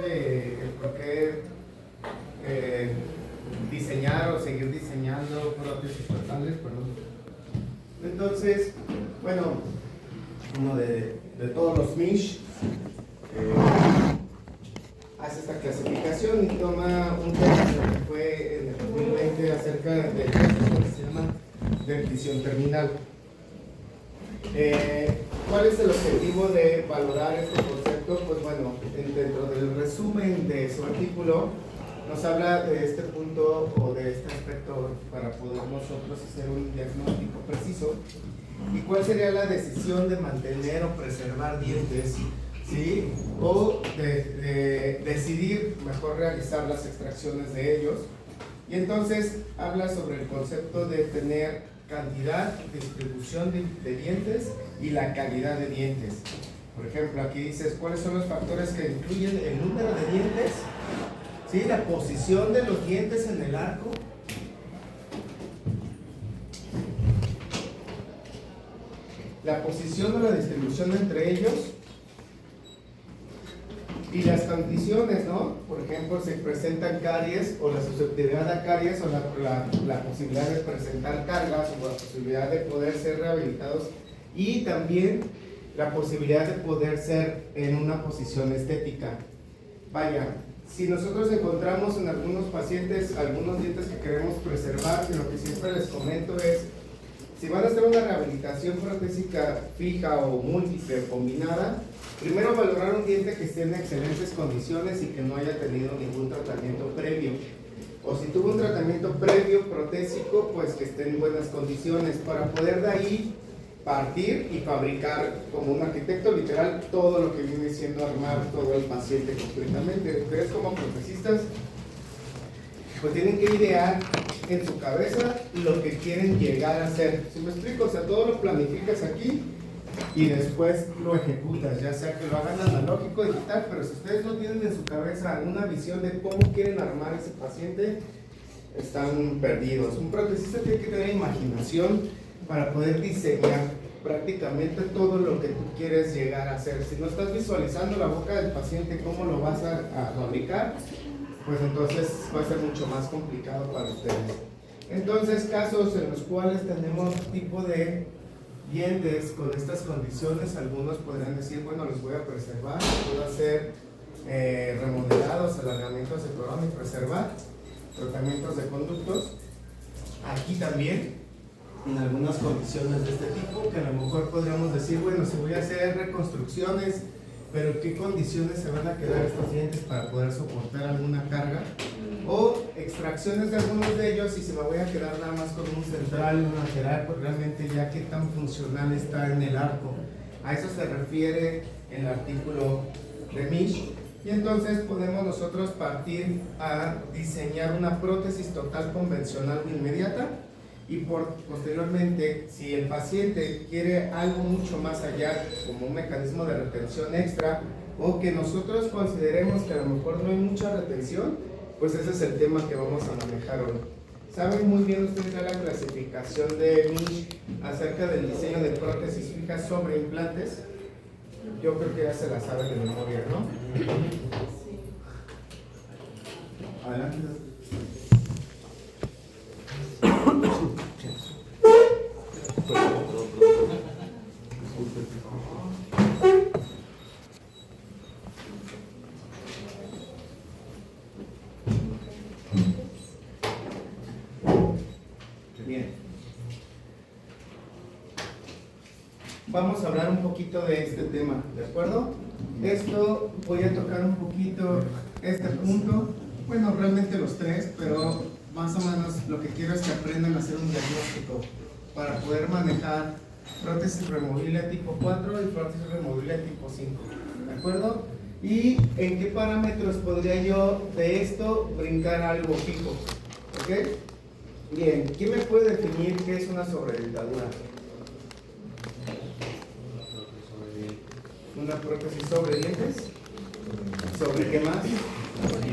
el por qué diseñar o seguir diseñando prótesis totales, perdón. Entonces, bueno, uno de todos los MISH hace esta clasificación y toma un término que fue en el 2020 acerca de lo que se llama dentición terminal. ¿Cuál es el objetivo de valorar este concepto? Pues bueno, dentro del resumen de su artículo nos habla de este punto o de este aspecto para poder nosotros hacer un diagnóstico preciso. ¿Y cuál sería la decisión de mantener o preservar dientes? ¿Sí? O de decidir mejor realizar las extracciones de ellos. Y entonces habla sobre el concepto de tener cantidad, distribución de dientes y la calidad de dientes. Por ejemplo, aquí dices cuáles son los factores que incluyen el número de dientes, ¿sí? La posición de los dientes en el arco, la posición o la distribución entre ellos y las condiciones, ¿no? Por ejemplo, si presentan caries o la susceptibilidad a caries o la posibilidad de presentar cargas o la posibilidad de poder ser rehabilitados y también la posibilidad de poder ser en una posición estética. Vaya, si nosotros encontramos en algunos pacientes algunos dientes que queremos preservar, y lo que siempre les comento es, si van a hacer una rehabilitación protésica fija o múltiple o combinada, primero valorar un diente que esté en excelentes condiciones y que no haya tenido ningún tratamiento previo. O si tuvo un tratamiento previo protésico, pues que esté en buenas condiciones para poder de ahí partir y fabricar como un arquitecto literal todo lo que viene siendo armar todo el paciente completamente. Ustedes como protecistas pues tienen que idear en su cabeza lo que quieren llegar a hacer. ¿Sí me explico? O sea, todo lo planificas aquí y después lo ejecutas, ya sea que lo hagan analógico, digital, pero si ustedes no tienen en su cabeza una visión de cómo quieren armar ese paciente, están perdidos. Un protecista tiene que tener imaginación para poder diseñar prácticamente todo lo que tú quieres llegar a hacer. Si no estás visualizando la boca del paciente, cómo lo vas a fabricar, pues entonces va a ser mucho más complicado para ustedes. Entonces, casos en los cuales tenemos tipo de dientes con estas condiciones, algunos podrían decir, bueno, los voy a preservar, puedo hacer remodelados, alargamientos de corona y preservar, tratamientos de conductos. Aquí también, en algunas condiciones de este tipo, que a lo mejor podríamos decir, bueno, si voy a hacer reconstrucciones, pero ¿qué condiciones se van a quedar estos dientes para poder soportar alguna carga? O extracciones de algunos de ellos y si me voy a quedar nada más con un central, un lateral, pues realmente ya qué tan funcional está en el arco. A eso se refiere el artículo de Misch. Y entonces podemos nosotros partir a diseñar una prótesis total convencional o inmediata y posteriormente, si el paciente quiere algo mucho más allá, como un mecanismo de retención extra, o que nosotros consideremos que a lo mejor no hay mucha retención, pues ese es el tema que vamos a manejar hoy. ¿Saben muy bien ustedes ya la clasificación de Misch acerca del diseño de prótesis fijas sobre implantes? Yo creo que ya se la saben de memoria, ¿no? Sí. Adelante. Bien. Vamos a hablar un poquito de este tema, ¿de acuerdo? Esto voy a tocar un poquito este punto, bueno, realmente los tres, pero más o menos lo que quiero es que aprendan a hacer un diagnóstico para poder manejar prótesis removible tipo 4 y prótesis removible tipo 5, ¿de acuerdo? ¿Y en qué parámetros podría yo de esto brincar algo fijo? ¿Ok? Bien, ¿quién me puede definir qué es una sobredentadura? Una prótesis sobre dientes. ¿Sobre qué más?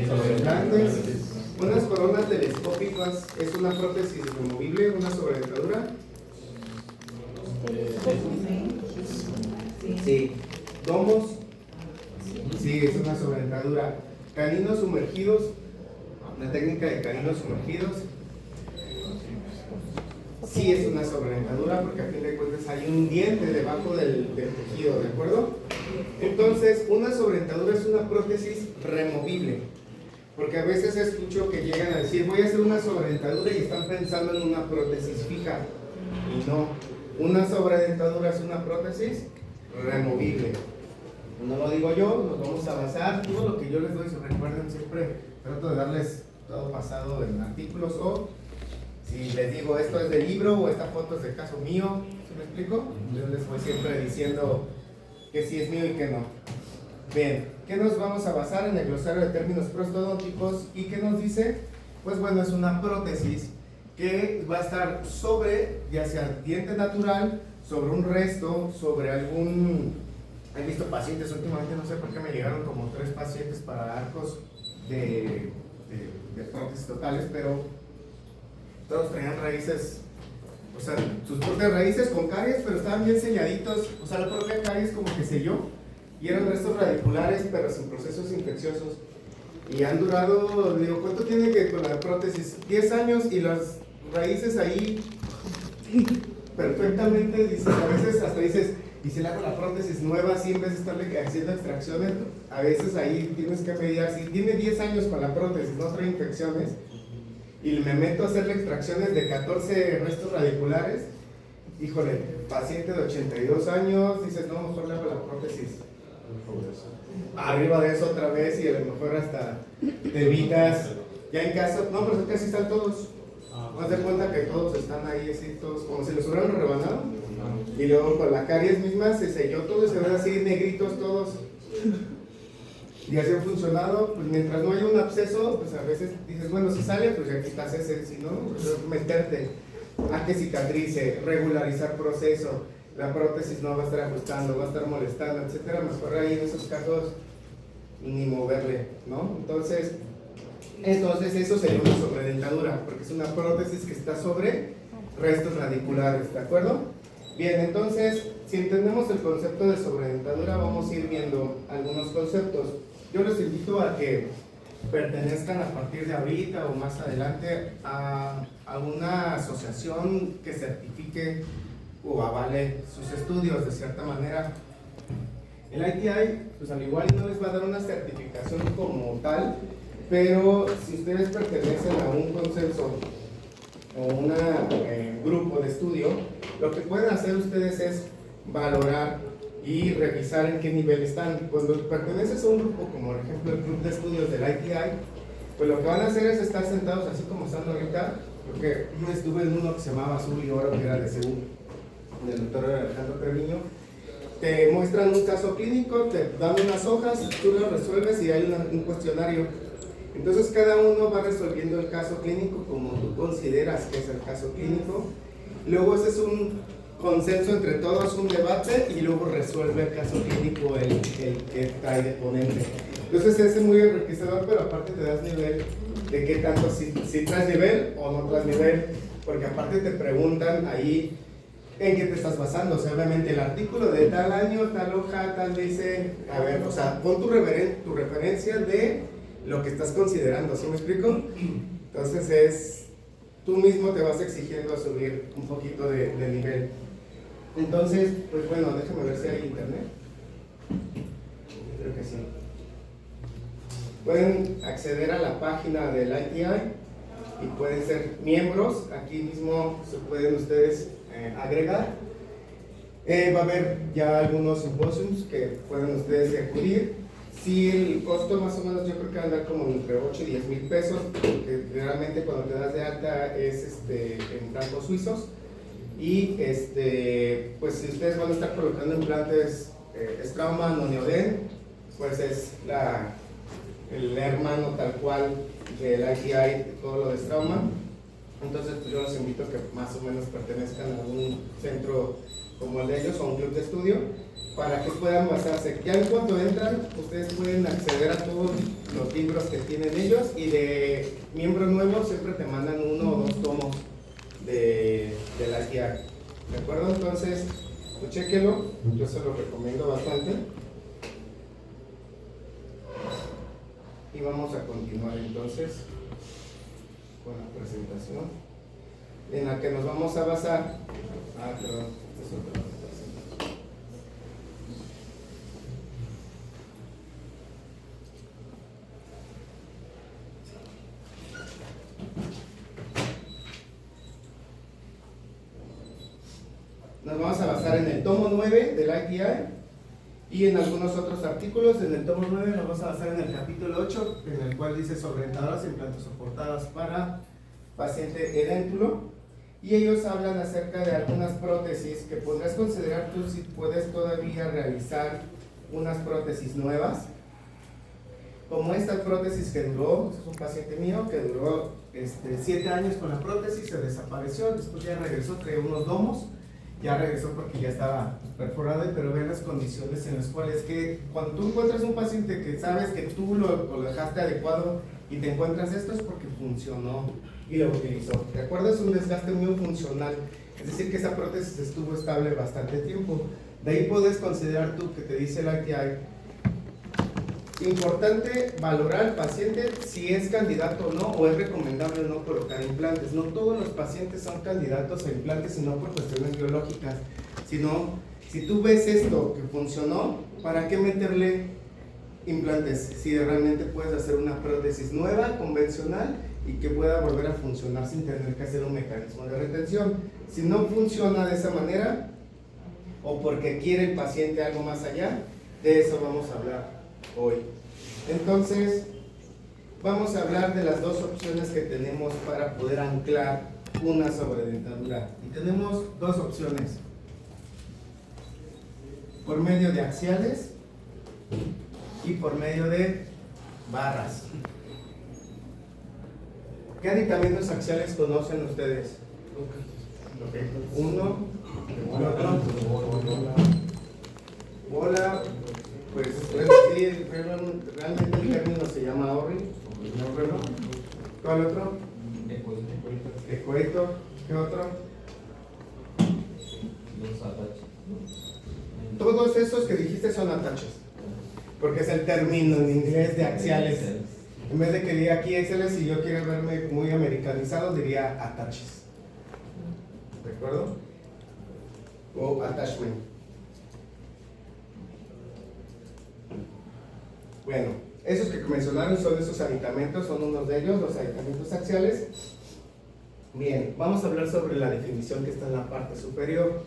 Sobre implantes. Unas coronas telescópicas es una prótesis removible, una sobredentadura. Sí. ¿Domos? Sí, es una sobredentadura. Caninos sumergidos, la técnica de caninos sumergidos, sí es una sobredentadura porque a fin de cuentas hay un diente debajo del tejido, ¿de acuerdo? Entonces, una sobredentadura es una prótesis removible, porque a veces escucho que llegan a decir voy a hacer una sobredentadura y están pensando en una prótesis fija, y no, una sobredentadura es una prótesis removible. No lo digo yo, nos vamos a basar, todo lo que yo les doy, se recuerden siempre, trato de darles todo basado en artículos o si les digo esto es del libro o esta foto es de caso mío, ¿sí me explico? Yo les voy siempre diciendo que sí es mío y que no. Bien, ¿qué nos vamos a basar en el glosario de términos prostodónticos? ¿Y qué nos dice? Pues bueno, es una prótesis que va a estar sobre, ya sea diente natural, sobre un resto, sobre algún... He visto pacientes últimamente, no sé por qué me llegaron como 3 pacientes para arcos de prótesis totales, pero todos traían raíces, o sea, sus propias raíces con caries, pero estaban bien selladitos, o sea, la propia caries como que selló, y eran restos radiculares, pero sin procesos infecciosos. Y han durado, digo, ¿cuánto tiene que con la prótesis? 10 años y las raíces ahí perfectamente, dices, a veces hasta dices, y si le hago la prótesis nueva, así en vez de estarle haciendo extracciones, a veces ahí tienes que medir, si tiene 10 años con la prótesis, no trae infecciones, y me meto a hacerle extracciones de 14 restos radiculares, híjole, paciente de 82 años, dices, no, mejor le hago la prótesis arriba de eso otra vez y a lo mejor hasta te evitas, ya en caso, no, pero es que así están todos, haz de cuenta que todos están ahí así, todos como si los hubieran rebanado, y luego con la caries misma se selló todo y se ven así negritos todos. Y así ha funcionado, pues mientras no haya un absceso, pues a veces dices, bueno, si sale, pues ya quitas ese, si no, pues meterte a que cicatrice, regularizar proceso, la prótesis no va a estar ajustando, va a estar molestando, etcétera, mejor ahí en esos casos ni moverle, ¿no? Entonces eso sería una sobredentadura, porque es una prótesis que está sobre restos radiculares, ¿de acuerdo? Bien, entonces, si entendemos el concepto de sobredentadura, vamos a ir viendo algunos conceptos. Yo les invito a que pertenezcan a partir de ahorita o más adelante a una asociación que certifique o avale sus estudios de cierta manera. El ITI, pues al igual no les va a dar una certificación como tal, pero si ustedes pertenecen a un consenso o un grupo de estudio, lo que pueden hacer ustedes es valorar y revisar en qué nivel están. Cuando perteneces a un grupo, como por ejemplo el Club de Estudios del ITI, pues lo que van a hacer es estar sentados así como están ahorita, porque yo estuve en uno que se llamaba Azul y Oro, que era de CEU, del doctor Alejandro Treviño. Te muestran un caso clínico, te dan unas hojas, tú lo resuelves y hay un cuestionario. Entonces cada uno va resolviendo el caso clínico como tú consideras que es el caso clínico. Luego ese es un consenso entre todos, un debate, y luego resuelve el caso clínico el que trae de ponente. Entonces ese es muy enriquecedor, pero aparte te das nivel de qué tanto, si traes nivel o no traes nivel, porque aparte te preguntan ahí en qué te estás basando. O sea, obviamente el artículo de tal año, tal hoja, tal dice, a ver, o sea, pon tu referencia de lo que estás considerando, ¿sí me explico? Entonces tú mismo te vas exigiendo a subir un poquito de nivel. Entonces, pues bueno, déjame ver si hay internet. Creo que sí. Pueden acceder a la página del ITI y pueden ser miembros. Aquí mismo se pueden ustedes agregar. Va a haber ya algunos simposios que pueden ustedes acudir. Sí, el costo más o menos yo creo que va a andar como entre 8 y 10 mil pesos, porque realmente cuando te das de alta es en francos suizos. Y pues si ustedes van a estar colocando implantes Straumann o Neoden, pues es el hermano tal cual del ITI, de todo lo de Straumann. Entonces pues yo los invito a que más o menos pertenezcan a un centro como el de ellos o a un club de estudio, para que puedan basarse. Ya en cuanto entran, ustedes pueden acceder a todos los libros que tienen ellos, y de miembros nuevos siempre te mandan 1 o 2 tomos de la guía. ¿De acuerdo? Entonces, pues chéquenlo, yo se lo recomiendo bastante. Y vamos a continuar entonces con la presentación en la que nos vamos a basar. Perdón, esta es otra presentación. Nos vamos a basar en el tomo 9 del ITI y en algunos otros artículos. En el tomo 9 nos vamos a basar en el capítulo 8, en el cual dice sobre dentadoras e implantes soportadas para paciente edéntulo, y ellos hablan acerca de algunas prótesis que podrás considerar tú si puedes todavía realizar unas prótesis nuevas, como esta prótesis que duró, es un paciente mío que duró 7 años con la prótesis, se desapareció, después ya regresó, traía unos domos, ya regresó porque ya estaba perforado, pero vean las condiciones en las cuales que cuando tú encuentras un paciente que sabes que tú lo dejaste adecuado y te encuentras esto es porque funcionó y lo utilizó. ¿De acuerdo? Es un desgaste muy funcional, es decir que esa prótesis estuvo estable bastante tiempo. De ahí puedes considerar tú que te dice el ITI. Importante valorar al paciente si es candidato o no, o es recomendable o no colocar implantes. No todos los pacientes son candidatos a implantes, y no por cuestiones biológicas, sino si tú ves esto que funcionó, ¿para qué meterle implantes? Si realmente puedes hacer una prótesis nueva, convencional, y que pueda volver a funcionar sin tener que hacer un mecanismo de retención. Si no funciona de esa manera, o porque quiere el paciente algo más allá, de eso vamos a hablar hoy. Entonces, vamos a hablar de las dos opciones que tenemos para poder anclar una sobredentadura. Y tenemos dos opciones: por medio de axiales y por medio de barras. ¿Qué aditamentos axiales conocen ustedes? Uno, el otro, bola. Pues sí, realmente el término se llama ORRI. ¿Cuál otro? Ecueto. ¿Qué otro? Los ataches. Todos esos que dijiste son ataches, porque es el término en inglés de axiales. En vez de que diga aquí axiales, si yo quiero verme muy americanizado, diría ataches. ¿De acuerdo? O attachment. Bueno, esos que mencionaron son esos aditamentos, son unos de ellos, los aditamentos axiales. Bien, vamos a hablar sobre la definición que está en la parte superior.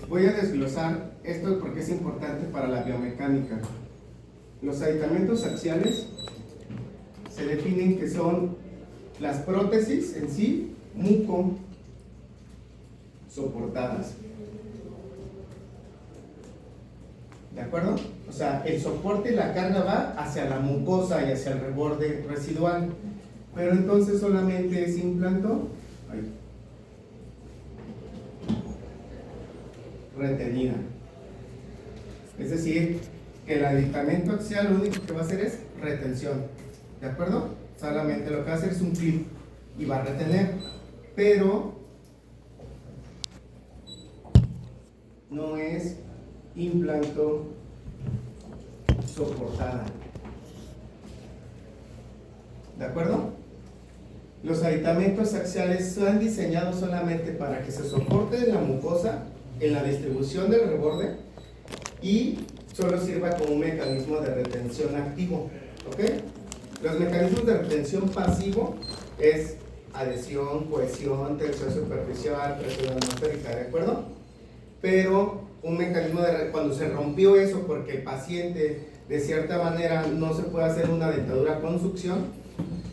Voy a desglosar esto porque es importante para la biomecánica. Los aditamentos axiales se definen que son las prótesis en sí, muco, soportadas. ¿De acuerdo? O sea, el soporte y la carga va hacia la mucosa y hacia el reborde residual. Pero entonces solamente es implanto retenida. Es decir, que el aditamento axial lo único que va a hacer es retención. ¿De acuerdo? Solamente lo que va a hacer es un clip y va a retener. Pero no es implanto soportada. ¿De acuerdo? Los aditamentos axiales están diseñados solamente para que se soporte en la mucosa, en la distribución del reborde, y solo sirva como un mecanismo de retención activo. ¿Ok? Los mecanismos de retención pasivo es adhesión, cohesión, tensión superficial, presión atmosférica, ¿de acuerdo? Pero un mecanismo de cuando se rompió eso porque el paciente de cierta manera no se puede hacer una dentadura con succión,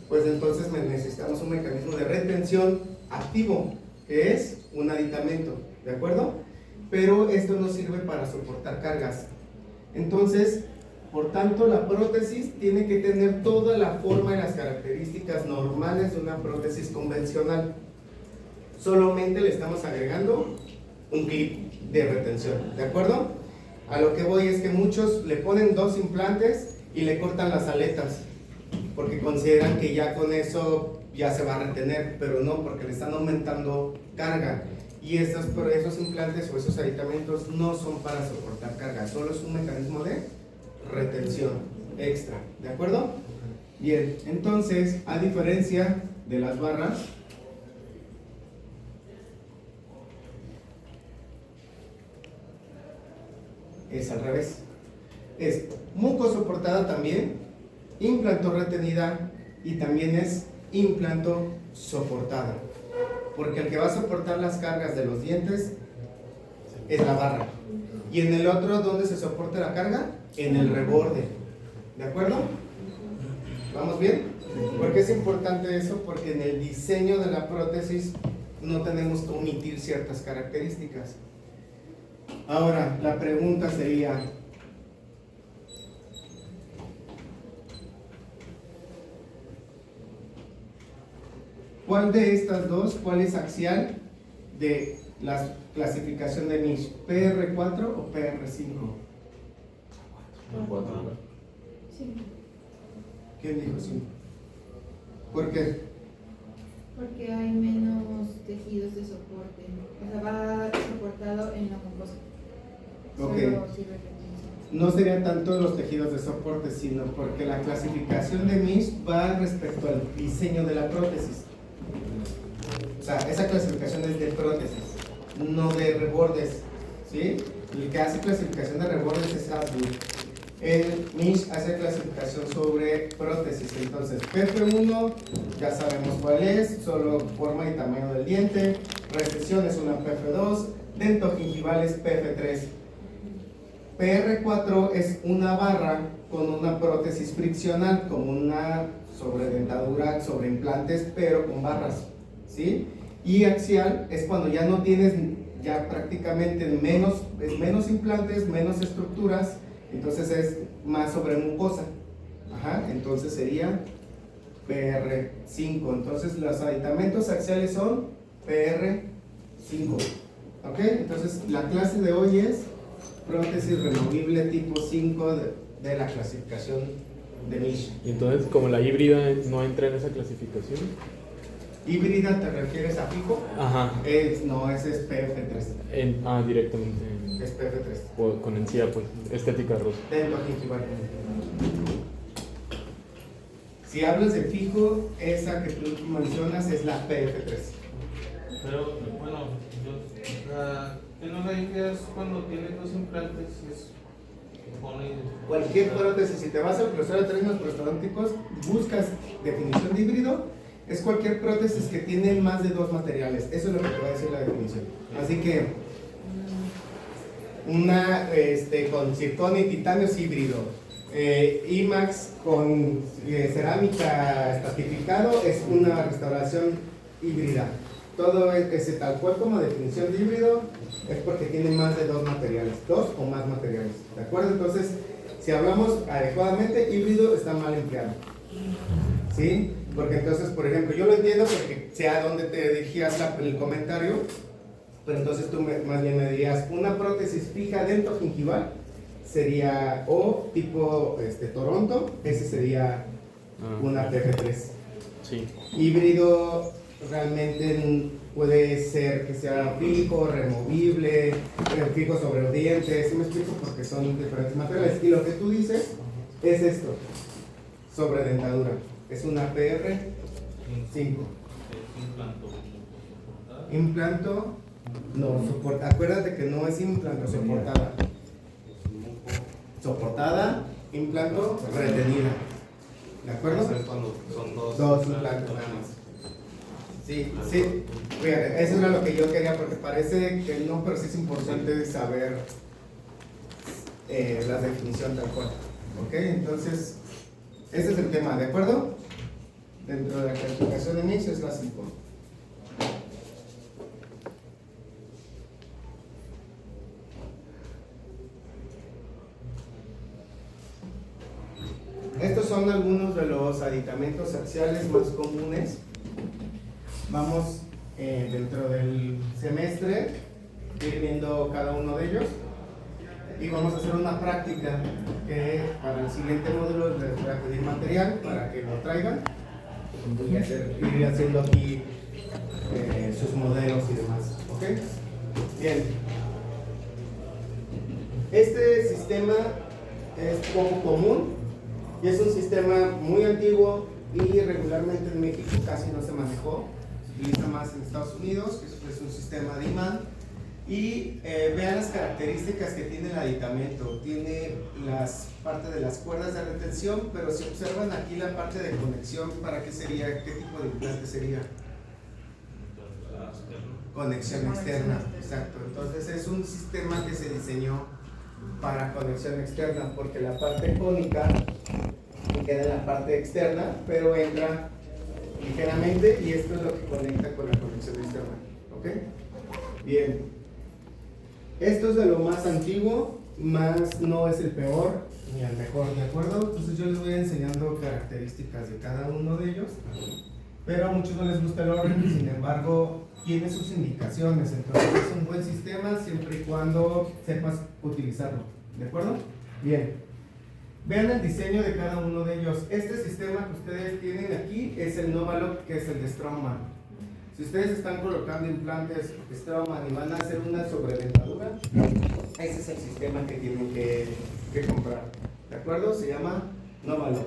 pues entonces necesitamos un mecanismo de retención activo, que es un aditamento, ¿de acuerdo? Pero esto no sirve para soportar cargas. Entonces, por tanto, la prótesis tiene que tener toda la forma y las características normales de una prótesis convencional. Solamente le estamos agregando un clip de retención, ¿de acuerdo? A lo que voy es que muchos le ponen 2 implantes y le cortan las aletas porque consideran que ya con eso ya se va a retener, pero no, porque le están aumentando carga, y esos implantes o esos aditamentos no son para soportar carga, solo es un mecanismo de retención. extra, ¿de acuerdo? Bien, entonces, a diferencia de las barras, es al revés. Es mucosoportada también, implanto retenida y también es implanto soportada. Porque el que va a soportar las cargas de los dientes es la barra. Y en el otro, ¿dónde se soporta la carga? En el reborde. ¿De acuerdo? ¿Vamos bien? ¿Por qué es importante eso? Porque en el diseño de la prótesis no tenemos que omitir ciertas características. Ahora, la pregunta sería, ¿cuál de estas dos, cuál es axial de la clasificación de Misch? ¿PR4 o PR5? 4. Sí, ¿Quién dijo 5? ¿Por qué? porque hay menos tejidos de soporte. O sea, va soportado en la mucosa. Ok. Solo sirve de tensión. No serían tanto los tejidos de soporte, sino porque la clasificación de Misch va respecto al diseño de la prótesis. O sea, esa clasificación es de prótesis, no de rebordes, ¿sí? El que hace clasificación de rebordes es Hasbury. El Misch hace clasificación sobre prótesis. Entonces, PP1, ya sabemos cuál es, solo forma y tamaño del diente. Recesión es una PF2, dentogingival es PF3. PR4 es una barra con una prótesis friccional, como una sobredentadura, sobre implantes, pero con barras, ¿sí? Y axial es cuando ya no tienes, ya prácticamente menos implantes, menos estructuras, entonces es más sobre mucosa. Ajá, entonces sería PR5. Entonces los aditamentos axiales son PR5. ¿Ok? Entonces la clase de hoy es prótesis removible tipo 5 de la clasificación de Misch. Y entonces, como la híbrida no entra en esa clasificación. ¿Híbrida te refieres a fijo? Ajá. No, ese es PF3. Directamente. Es PF3. Con encía, pues, estética rosa. Dentogingival. Si hablas de fijo, esa que tú mencionas es la PF3. Pero bueno, en una híbrida es cuando tienes dos implantes y es pone. Cualquier prótesis, si te vas al glossario de términos prostodónticos, buscas definición de híbrido, es cualquier prótesis que tiene más de dos materiales. Eso es lo que te va a decir la definición. Así que una con circonio y titanio es híbrido. IMAX con cerámica estratificado es una restauración híbrida. Todo ese tal cual como definición de híbrido es porque tiene más de dos materiales, dos o más materiales. ¿De acuerdo? Entonces, si hablamos adecuadamente, híbrido está mal empleado. ¿Sí? Porque entonces, por ejemplo, yo lo entiendo porque sé a dónde te dirigías el comentario, pero entonces tú más bien me dirías, una prótesis fija dentogingival sería o tipo Toronto, ese sería una PF3. Sí. Híbrido realmente puede ser que sea fijo, removible, fijo sobre los dientes, ¿sí me explico? Porque son diferentes materiales. Y lo que tú dices es esto, sobre dentadura. Es una PR5. Implanto, no, acuérdate que no es implanto, soportada. Soportada, implanto, retenida. ¿De acuerdo? Cuando son Dos implantos nada más. Sí, sí. Fíjate, eso era lo que yo quería porque parece que no, pero sí es importante saber la definición tal cual. ¿Ok? Entonces, ese es el tema, ¿de acuerdo? Dentro de la clasificación de Misch es la 5. Estos son algunos de los aditamentos axiales más comunes. Vamos dentro del semestre ir viendo cada uno de ellos y vamos a hacer una práctica que para el siguiente módulo les voy a pedir material para que lo traigan y ir haciendo aquí sus modelos y demás. ¿Ok? Bien. Este sistema es poco común Y es un sistema muy antiguo y regularmente en México casi no se manejó. Se utiliza más en Estados Unidos, que es un sistema de imán. Y vean las características que tiene el aditamento. Tiene las partes de las cuerdas de retención, pero si observan aquí la parte de conexión, ¿para qué sería? ¿Qué tipo de implante sería? Conexión externa, exacto. Entonces es un sistema que se diseñó para conexión externa, porque la parte cónica queda en la parte externa, pero entra ligeramente y esto es lo que conecta con la conexión externa. ¿Ok? Bien. Esto es de lo más antiguo, más no es el peor ni el mejor, ¿de acuerdo? Entonces yo les voy enseñando características de cada uno de ellos, pero a muchos no les gusta el orden, sin embargo tiene sus indicaciones, entonces es un buen sistema siempre y cuando sepas utilizarlo, ¿de acuerdo? Bien, vean el diseño de cada uno de ellos. Este sistema que ustedes tienen aquí es el Novaloc, que es el de Straumann. Si ustedes están colocando implantes Straumann y van a hacer una sobredentadura, ese es el sistema que tienen que comprar, ¿de acuerdo? Se llama Novaloc.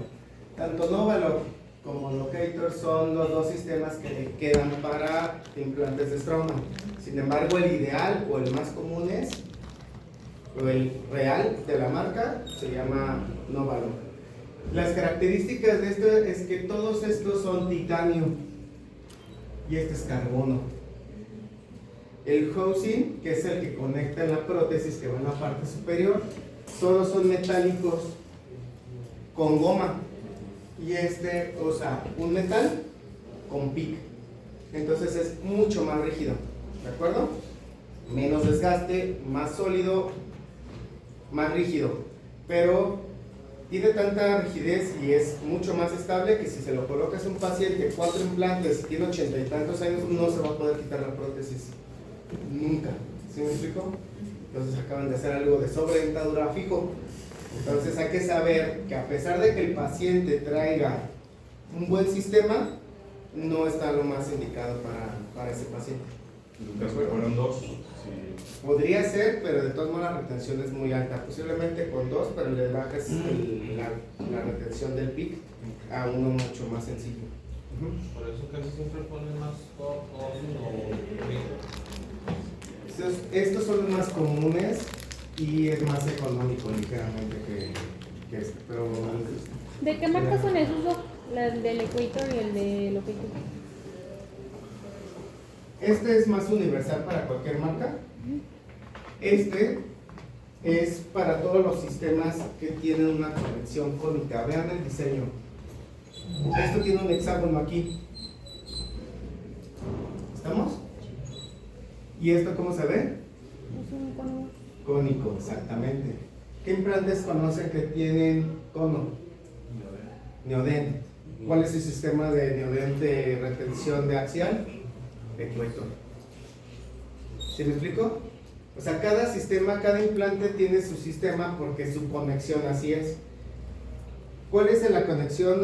Tanto Novaloc como Locator son los dos sistemas que le quedan para implantes de Straumann. Sin embargo, el ideal o el más común es, o el real de la marca, se llama Novaloc. Las características de esto es que todos estos son titanio y este es carbono. El housing, que es el que conecta en la prótesis que va en la parte superior, todos son metálicos con goma. Y este, o sea, un metal con PIC. Entonces es mucho más rígido, ¿de acuerdo? Menos desgaste, más sólido, más rígido. Pero tiene tanta rigidez y es mucho más estable que si se lo colocas a un paciente 4 implantes y tiene 80 y tantos años, no se va a poder quitar la prótesis. Nunca. ¿Sí me explico? Entonces acaban de hacer algo de sobredentadura fijo. Entonces hay que saber que a pesar de que el paciente traiga un buen sistema, no está lo más indicado para ese paciente. En tu caso fueron dos. Sí. Podría ser, pero de todas modos la retención es muy alta. Posiblemente con 2, pero le bajas la retención del PIC a uno mucho más sencillo. Por eso casi siempre ponen más Estos son los más comunes y es más económico ligeramente que este. Pero ¿De qué marca son esos dos? El del Equator y el de Locator. este es más universal para cualquier marca. Este es para todos los sistemas que tienen una conexión cónica. Vean el diseño. Esto tiene un hexágono aquí. ¿Estamos? ¿Y esto cómo se ve? Es un cono. Cónico, exactamente. ¿Qué implantes conocen que tienen cono? Neodent. ¿Cuál es el sistema de Neodent de retención de axial? Equator. ¿Sí me explico? O sea, cada sistema, cada implante tiene su sistema porque su conexión así es. ¿Cuál es la conexión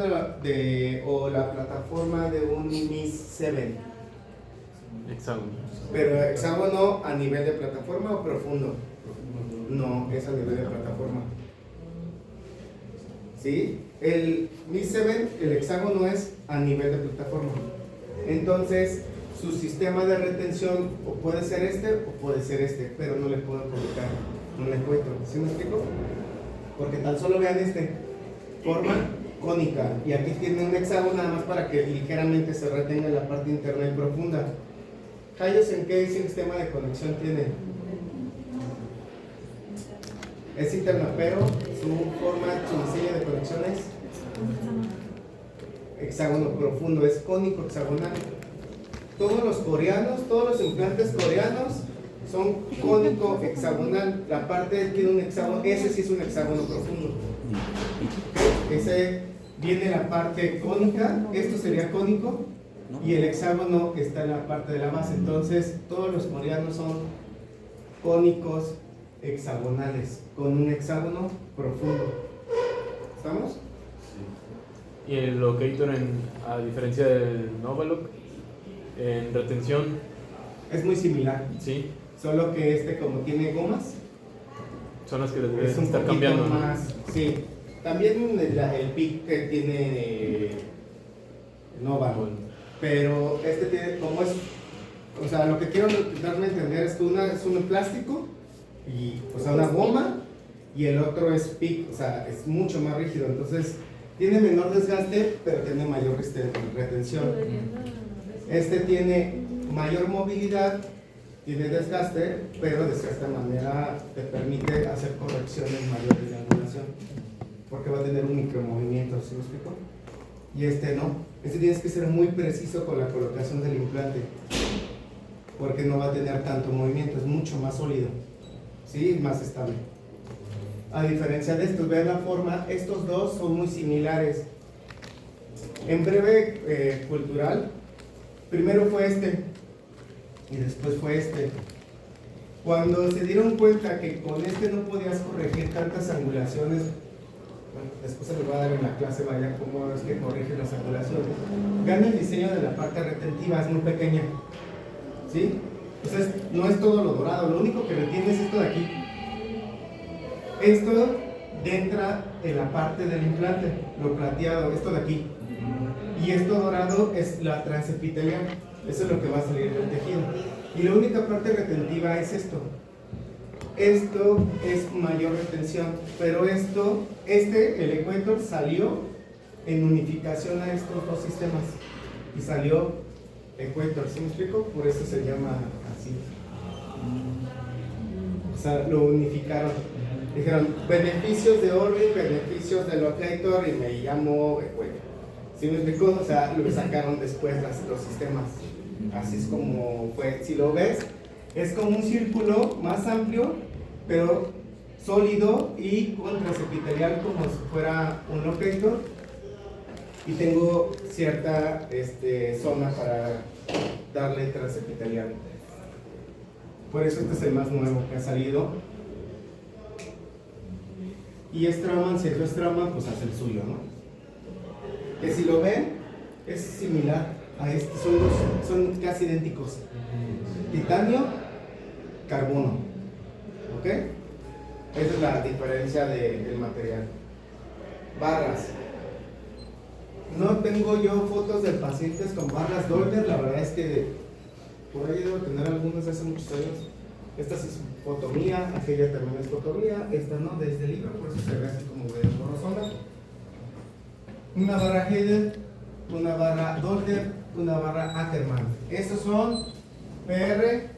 o la plataforma de un MIS 7? Hexágono. Pero hexágono a nivel de plataforma o profundo. No, es a nivel de plataforma. ¿Sí? El MIS 7, el hexágono es a nivel de plataforma. Entonces, su sistema de retención o puede ser este o puede ser este, pero no le puedo colocar un Equator. ¿Sí me explico? Porque tan solo vean forma cónica, y aquí tiene un hexágono nada más para que ligeramente se retenga la parte interna y profunda. ¿En qué sistema de conexión tiene? Es interna, pero su forma, su diseño de conexión es hexágono profundo, es cónico hexagonal. Todos los coreanos, todos los implantes coreanos son cónico hexagonal. La parte tiene un hexágono, ese sí es un hexágono profundo. Ese viene la parte cónica, esto sería cónico, y el hexágono está en la parte de la base. Entonces, todos los coreanos son cónicos hexagonales, con un hexágono profundo. ¿Estamos? Y el Locator, a diferencia del Novaloc, en retención, Es muy similar, sí, solo que como tiene gomas, son las que les es deben un estar poquito cambiando, ¿no? más, sí, También el PIC que tiene Novaloc, pero este tiene, como es, o sea, lo que quiero darme a entender es que una es un plástico, y, o sea, una goma, y el otro es PIC, o sea, es mucho más rígido, entonces tiene menor desgaste, pero tiene mayor retención. Este tiene mayor movilidad, tiene desgaste, pero desgaste de manera te permite hacer correcciones mayores de angulación, porque va a tener un micromovimiento, ¿sí me explico? Y este no, este tienes que ser muy preciso con la colocación del implante, porque no va a tener tanto movimiento, es mucho más sólido, ¿sí? Más estable. A diferencia de estos, vean la forma, estos dos son muy similares. En breve cultural, primero fue este y después fue este. Cuando se dieron cuenta que con este no podías corregir tantas angulaciones, bueno, después se les va a dar en la clase, vaya, cómo es que corrigen las angulaciones. Gana el diseño de la parte retentiva, es muy pequeña, ¿sí? Entonces, no es todo lo dorado, lo único que retiene es esto de aquí. Esto entra en la parte del implante, lo plateado, esto de aquí. Y esto dorado es la transepitelial, eso es lo que va a salir del tejido. Y la única parte retentiva es esto. Esto es mayor retención, pero esto, el Equator salió en unificación a estos dos sistemas. Y salió Equator, ¿sí me explico? Por eso se llama así. O sea, lo unificaron. Dijeron, beneficios de Orbit, beneficios de Locator, y me llamo Equator. ¿Sí me explico? O sea, lo sacaron después los sistemas. Así es como fue. Si lo ves, es como un círculo más amplio, pero sólido y con transepitelial como si fuera un Locator. Y tengo cierta zona para darle transepitelial. Por eso este es el más nuevo que ha salido. Y Straumann, si es Straumann, pues hace el suyo, ¿no? Que si lo ven, es similar a este, son casi idénticos. Titanio, carbono, ¿ok? Esa es la diferencia del material. Barras. No tengo yo fotos de pacientes con barras Dolder, la verdad es que por ahí debo tener algunas de hace muchos años. Esta sí es fotomía, aquella también es fotomía, esta no, desde el libro, por eso se ve así como de borrosona. Una barra Heider, una barra Dolder, una barra Ackermann. Estos son PR4.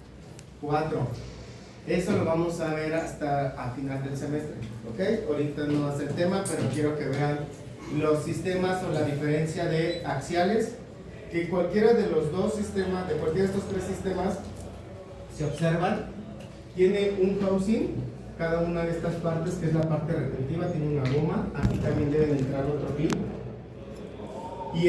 Eso lo vamos a ver hasta a final del semestre, ¿ok? Ahorita no es el tema, pero quiero que vean los sistemas o la diferencia de axiales, que cualquiera de los dos sistemas, de cualquiera de estos tres sistemas, se observan, tiene un housing, cada una de estas partes, que es la parte retentiva, tiene una goma, aquí también deben entrar otro clip, y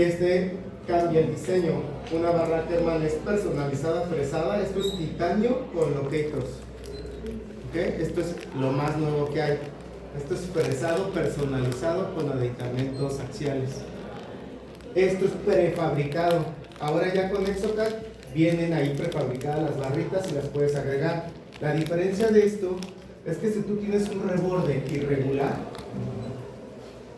cambia el diseño. Una barra Ackermann es personalizada, fresada, esto es titanio con locators, ¿ok? Esto es lo más nuevo que hay. Esto es fresado, personalizado con aditamentos axiales. Esto es prefabricado. Ahora ya con Exocad vienen ahí prefabricadas las barritas y las puedes agregar. La diferencia de esto es que si tú tienes un reborde irregular,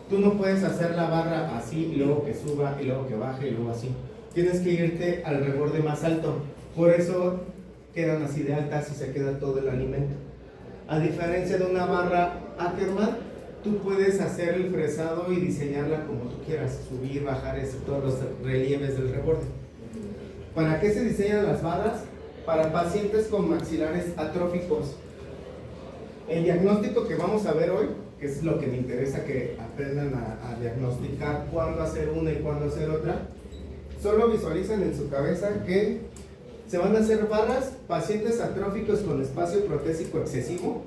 tú no puedes hacer la barra así y luego que suba y luego que baje y luego así. Tienes que irte al reborde más alto. Por eso quedan así de altas y se queda todo el alimento. A diferencia de una barra Ackermann, tú puedes hacer el fresado y diseñarla como tú quieras, subir, bajar, todos los relieves del reborde. ¿Para qué se diseñan las barras? Para pacientes con maxilares atróficos. El diagnóstico que vamos a ver hoy, que es lo que me interesa que aprendan a diagnosticar cuándo hacer una y cuándo hacer otra, solo visualicen en su cabeza que se van a hacer barras pacientes atróficos con espacio protésico excesivo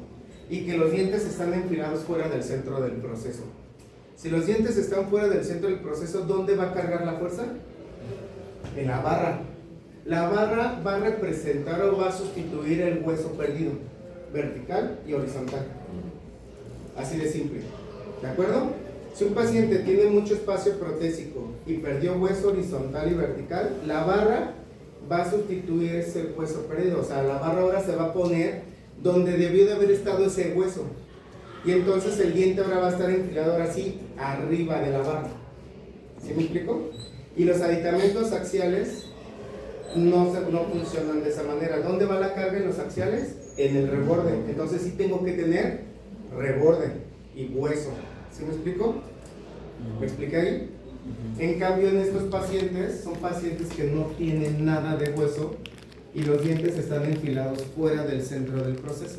y que los dientes están enfilados fuera del centro del proceso. Si los dientes están fuera del centro del proceso, ¿dónde va a cargar la fuerza? En la barra. La barra va a representar o va a sustituir el hueso perdido, vertical y horizontal. Así de simple. ¿De acuerdo? Si un paciente tiene mucho espacio protésico y perdió hueso horizontal y vertical, la barra va a sustituir ese hueso perdido. O sea, la barra ahora se va a poner donde debió de haber estado ese hueso. Y entonces el diente ahora va a estar enfilado ahora sí arriba de la barra. ¿Sí me explico? Y los aditamentos axiales no funcionan de esa manera. ¿Dónde va la carga en los axiales? En el reborde. Entonces sí tengo que tener reborde y hueso. ¿Sí me explico? ¿Me expliqué ahí? En cambio, en estos pacientes, son pacientes que no tienen nada de hueso y los dientes están enfilados fuera del centro del proceso.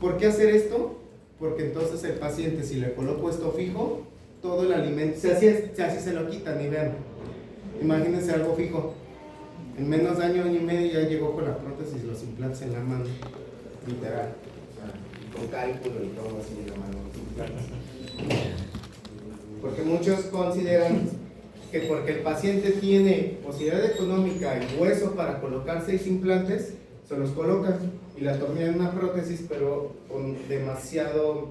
¿Por qué hacer esto? Porque entonces el paciente, si le coloco esto fijo, todo el alimento, si así se lo quitan, y vean, imagínense algo fijo. En menos de año y medio ya llegó con la prótesis, los implantes en la mano, literal. O sea, con cálculo y todo así en la mano, los implantes. Porque muchos consideran que porque el paciente tiene posibilidad económica y hueso para colocar 6 implantes, se los colocan y la tornillan en una prótesis, pero con demasiado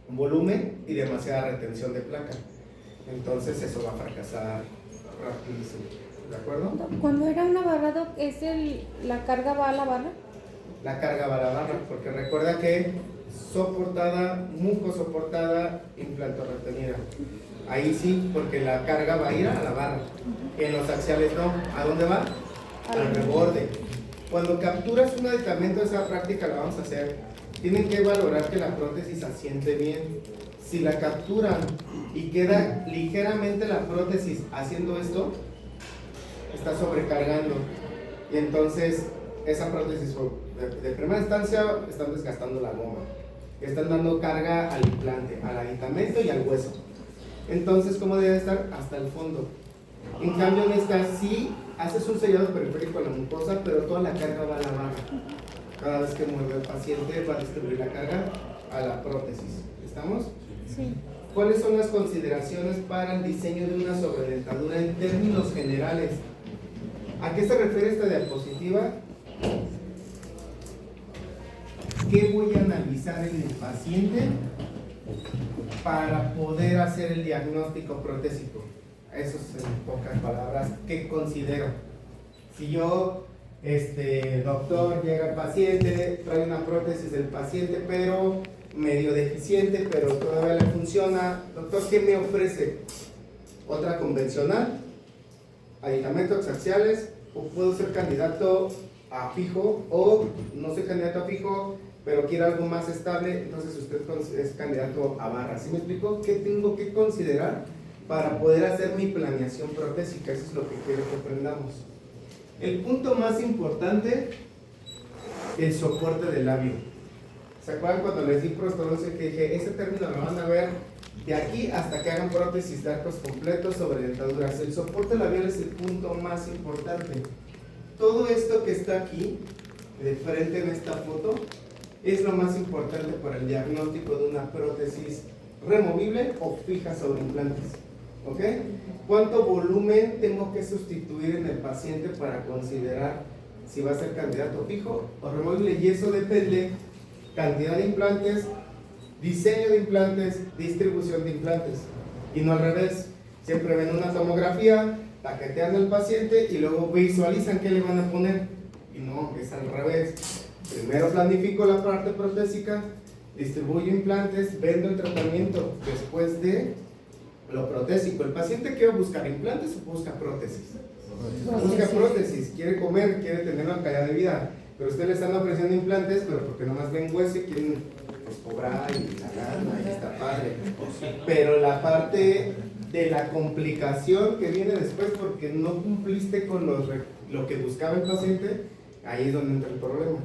volumen y demasiada retención de placa. Entonces eso va a fracasar rapidísimo. ¿De acuerdo? Cuando era un abarrado, ¿la carga va a la barra? La carga va a la barra, porque recuerda que soportada, mucosoportada, implanto retenida. Ahí sí, porque la carga va a ir a la barra. En los axiales no. ¿A dónde va? Al reborde. Cuando capturas un aditamento, esa práctica la vamos a hacer. Tienen que valorar que la prótesis asiente bien. Si la capturan y queda ligeramente la prótesis haciendo esto, está sobrecargando. Y entonces esa prótesis de primera instancia están desgastando la goma. Están dando carga al implante, al aditamento y al hueso. Entonces, ¿cómo debe estar? Hasta el fondo. En cambio, en esta sí haces un sellado periférico a la mucosa, pero toda la carga va a la barra. Cada vez que muerde el paciente va a distribuir la carga a la prótesis. ¿Estamos? Sí. ¿Cuáles son las consideraciones para el diseño de una sobredentadura en términos generales? ¿A qué se refiere esta diapositiva? ¿Qué voy a analizar en el paciente para poder hacer el diagnóstico protésico? Eso es en pocas palabras. ¿Qué considero? Si yo, doctor, llega el paciente, trae una prótesis del paciente, pero medio deficiente, pero todavía le funciona. Doctor, ¿qué me ofrece? ¿Otra convencional? ¿Aditamentos axiales? ¿O puedo ser candidato a fijo? ¿O no soy candidato a fijo, pero quiero algo más estable? Entonces usted es candidato a barra. ¿Sí me explico? ¿Qué tengo que considerar para poder hacer mi planeación protésica? Eso es lo que quiero que aprendamos. El punto más importante, el soporte del labio. ¿Se acuerdan cuando les di prostodoncia que dije, ese término lo van a ver de aquí hasta que hagan prótesis de arcos completos sobre dentaduras? El soporte labial es el punto más importante. Todo esto que está aquí, de frente en esta foto, es lo más importante para el diagnóstico de una prótesis removible o fija sobre implantes. ¿Ok? ¿Cuánto volumen tengo que sustituir en el paciente para considerar si va a ser candidato fijo o removible? Y eso depende cantidad de implantes, diseño de implantes, distribución de implantes. Y no al revés. Siempre ven una tomografía, taquetean al paciente y luego visualizan qué le van a poner. Y no, es al revés. Primero planifico la parte protésica, distribuyo implantes, vendo el tratamiento después de lo protésico. ¿El paciente qué va a buscar? ¿Implantes o busca prótesis? Busca prótesis, quiere comer, quiere tener una calidad de vida. Pero ustedes le están ofreciendo implantes, pero porque nomás ven hueso y quieren pues, cobrar y la gana y está padre. Pero la parte de la complicación que viene después porque no cumpliste con lo que buscaba el paciente, ahí es donde entra el problema.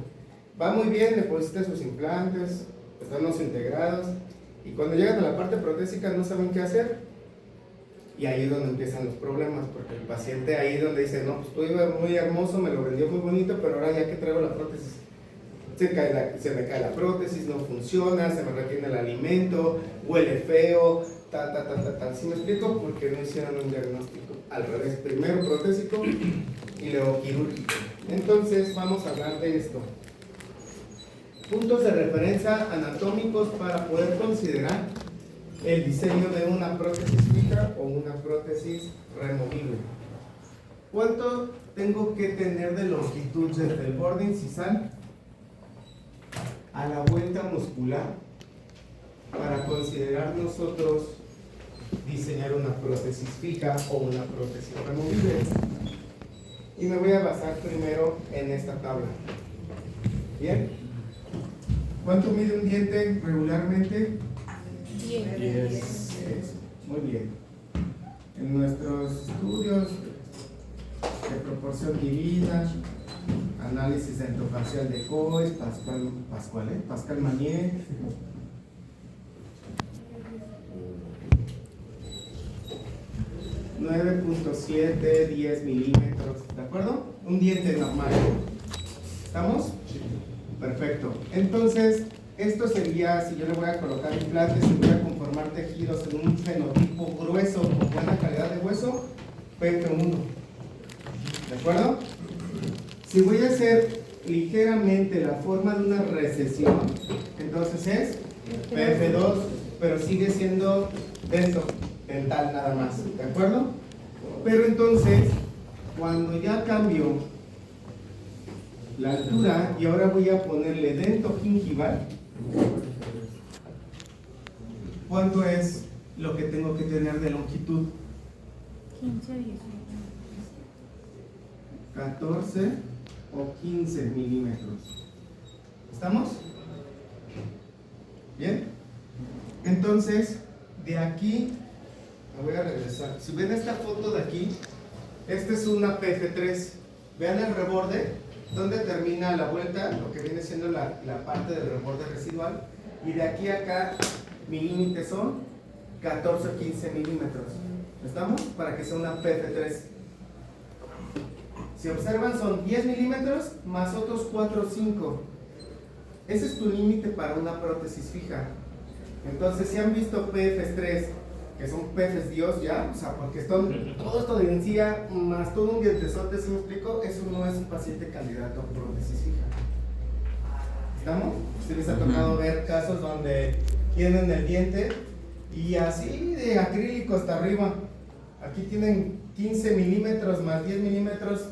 Va muy bien, le pusiste sus implantes, están los integrados, y cuando llegan a la parte protésica no saben qué hacer, y ahí es donde empiezan los problemas, porque el paciente ahí es donde dice, no, pues tú ibas muy hermoso, me lo vendió muy bonito, pero ahora ya que traigo la prótesis, se me cae la prótesis, no funciona, se me retiene el alimento, huele feo, tal. ¿Sí me explico? Porque no hicieron un diagnóstico al revés, primero protésico y luego quirúrgico. Entonces vamos a hablar de esto. Puntos de referencia anatómicos para poder considerar el diseño de una prótesis fija o una prótesis removible. ¿Cuánto tengo que tener de longitud desde el borde incisal a la vuelta muscular para considerar nosotros diseñar una prótesis fija o una prótesis removible. Y me voy a basar primero en esta tabla. ¿Bien? ¿Cuánto mide un diente regularmente? 10. 10. Eso, muy bien. En nuestros estudios de proporción divina, análisis dentofacial de Cois, Pascal Magnier, 9.7, 10 milímetros, ¿de acuerdo? Un diente normal. ¿Estamos? Sí. Perfecto. Entonces, esto sería, si yo le voy a colocar implantes y voy a conformar tejidos en un fenotipo grueso con buena calidad de hueso, PF1. ¿De acuerdo? Si voy a hacer ligeramente la forma de una recesión, entonces es PF2, pero sigue siendo dental nada más, ¿de acuerdo? Pero entonces, cuando ya cambio la altura y ahora voy a ponerle dentogingival, ¿cuánto es lo que tengo que tener de longitud? 15, 10. 14 o 15 milímetros. ¿Estamos? ¿Bien? Entonces, de aquí, me voy a regresar. Si ven esta foto de aquí, esta es una PF3. Vean el reborde, donde termina la vuelta, lo que viene siendo la parte del reborde residual. Y de aquí a acá, mi límite son 14 o 15 milímetros. ¿Estamos? Para que sea una PF3. Si observan, son 10 milímetros más otros 4 o 5. Ese es tu límite para una prótesis fija. Entonces, si han visto PFs3, que son PFs Dios ya, o sea, porque son todo esto de encía más todo un dientesote, ¿sí me explico? Eso no es un paciente candidato a prótesis fija. ¿Estamos? Si les ha tocado ver casos donde tienen el diente y así de acrílico hasta arriba. Aquí tienen 15 milímetros más 10 milímetros,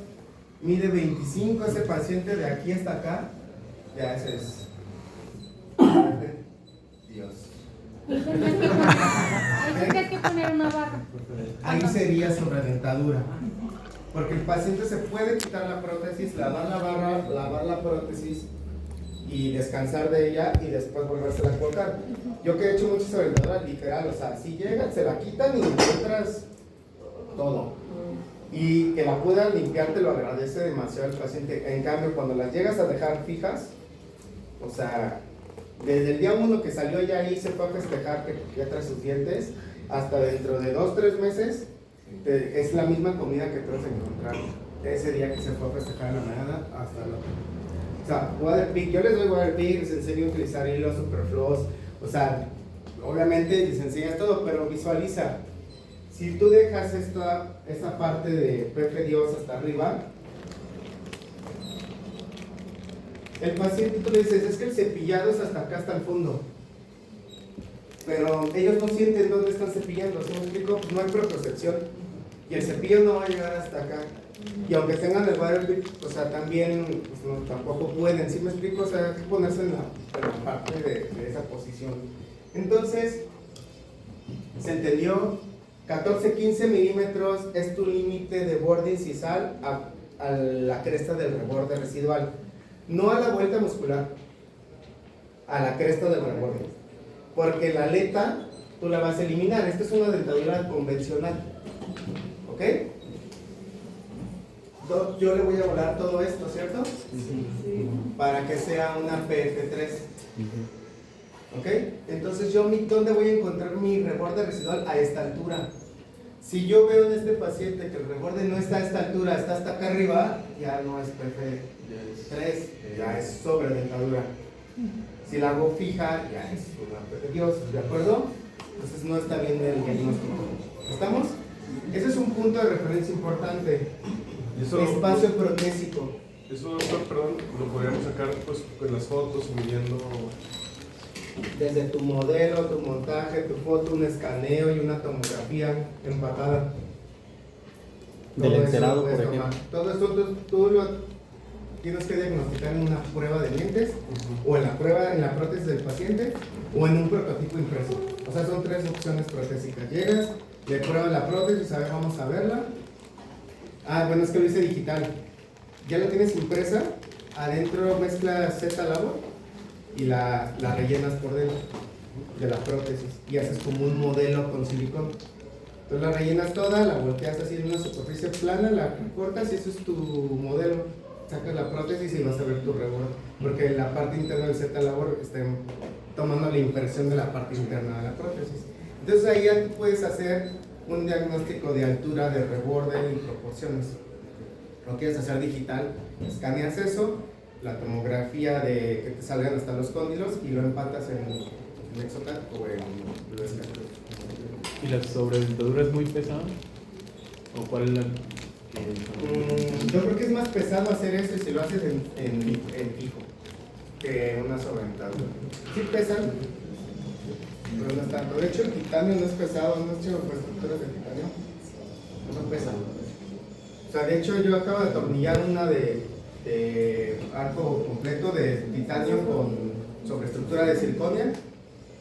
mide 25 ese paciente de aquí hasta acá. Ya ese es Dios. Ahí tendría que poner una barra. Ahí sería sobre dentadura. Porque el paciente se puede quitar la prótesis, lavar la barra, lavar la prótesis y descansar de ella y después volvérsela a colocar. Yo que he hecho muchas sobre dentadura literal, o sea, si llegan, se la quitan y encuentras todo. Y que la puedan limpiar te lo agradece demasiado el paciente. En cambio, cuando las llegas a dejar fijas, o sea, desde el día 1 que salió ya ahí se fue a festejar que ya trae sus dientes, hasta dentro de 2-3 meses es la misma comida que te vas a encontrar ese día que se fue a festejar la mañana hasta la... O sea, Waterpik, yo les doy Waterpik, les enseño a utilizar hilos, superfloss, o sea, obviamente les enseñas todo, pero visualiza. Si tú dejas esta parte de PF Dios hasta arriba, el paciente, tú le dices, es que el cepillado es hasta acá, hasta el fondo. Pero ellos no sienten dónde están cepillando, ¿sí me explico? Pues no hay propiocepción. Y el cepillo no va a llegar hasta acá. Y aunque tengan el Waterpik, o sea, también pues no, tampoco pueden, ¿sí me explico? O sea, hay que ponerse en la parte de esa posición. Entonces, ¿se entendió? 14-15 milímetros es tu límite de borde incisal a la cresta del reborde residual. No a la vuelta muscular, a la cresta del reborde. Porque la aleta tú la vas a eliminar. Esta es una dentadura convencional. ¿Ok? Yo le voy a volar todo esto, ¿cierto? Sí. Para que sea una PF3. ¿Ok? Entonces ¿dónde voy a encontrar mi reborde residual? A esta altura. Si yo veo en este paciente que el reborde no está a esta altura, está hasta acá arriba, ya no es PF3, ya es sobre dentadura. Si la hago fija, ya es una PF Dios, ¿de acuerdo? Entonces no está bien el diagnóstico. ¿Estamos? Ese es un punto de referencia importante. Espacio protésico. Eso, doctor, perdón, lo podríamos sacar pues con las fotos, midiendo. Desde tu modelo, tu montaje, tu foto, un escaneo y una tomografía empatada. Del encerado, por ejemplo. Todo esto tú lo tienes que diagnosticar en una prueba de dientes, o en la prótesis del paciente, o en un prototipo impreso. O sea, son 3 opciones protésicas. Llegas, le pruebas la prótesis, a ver, vamos a verla. Bueno, es que lo hice digital. Ya la tienes impresa, adentro mezclas Z-Labor y la rellenas por dentro de la prótesis y haces como un modelo con silicón. Entonces la rellenas toda, la volteas así en una superficie plana, la cortas y eso es tu modelo. Sacas la prótesis y vas a ver tu reborde, porque la parte interna del Z-Labor está tomando la impresión de la parte interna de la prótesis. Entonces ahí ya tú puedes hacer un diagnóstico de altura, de reborde y proporciones. Lo quieres hacer digital, escaneas eso, la tomografía de que te salgan hasta los cóndilos y lo empatas en Exocad o en BlueSky. ¿Y la sobredentadura es muy pesada? ¿O cuál es la Yo creo que es más pesado hacer eso si lo haces en fijo que una sobredentadura. Sí pesan, pero no es tanto. De hecho, el titanio no es pesado, no he hecho estructuras de titanio, no pesan. O sea, de hecho, yo acabo de atornillar una de arco completo de titanio con sobreestructura de circonia.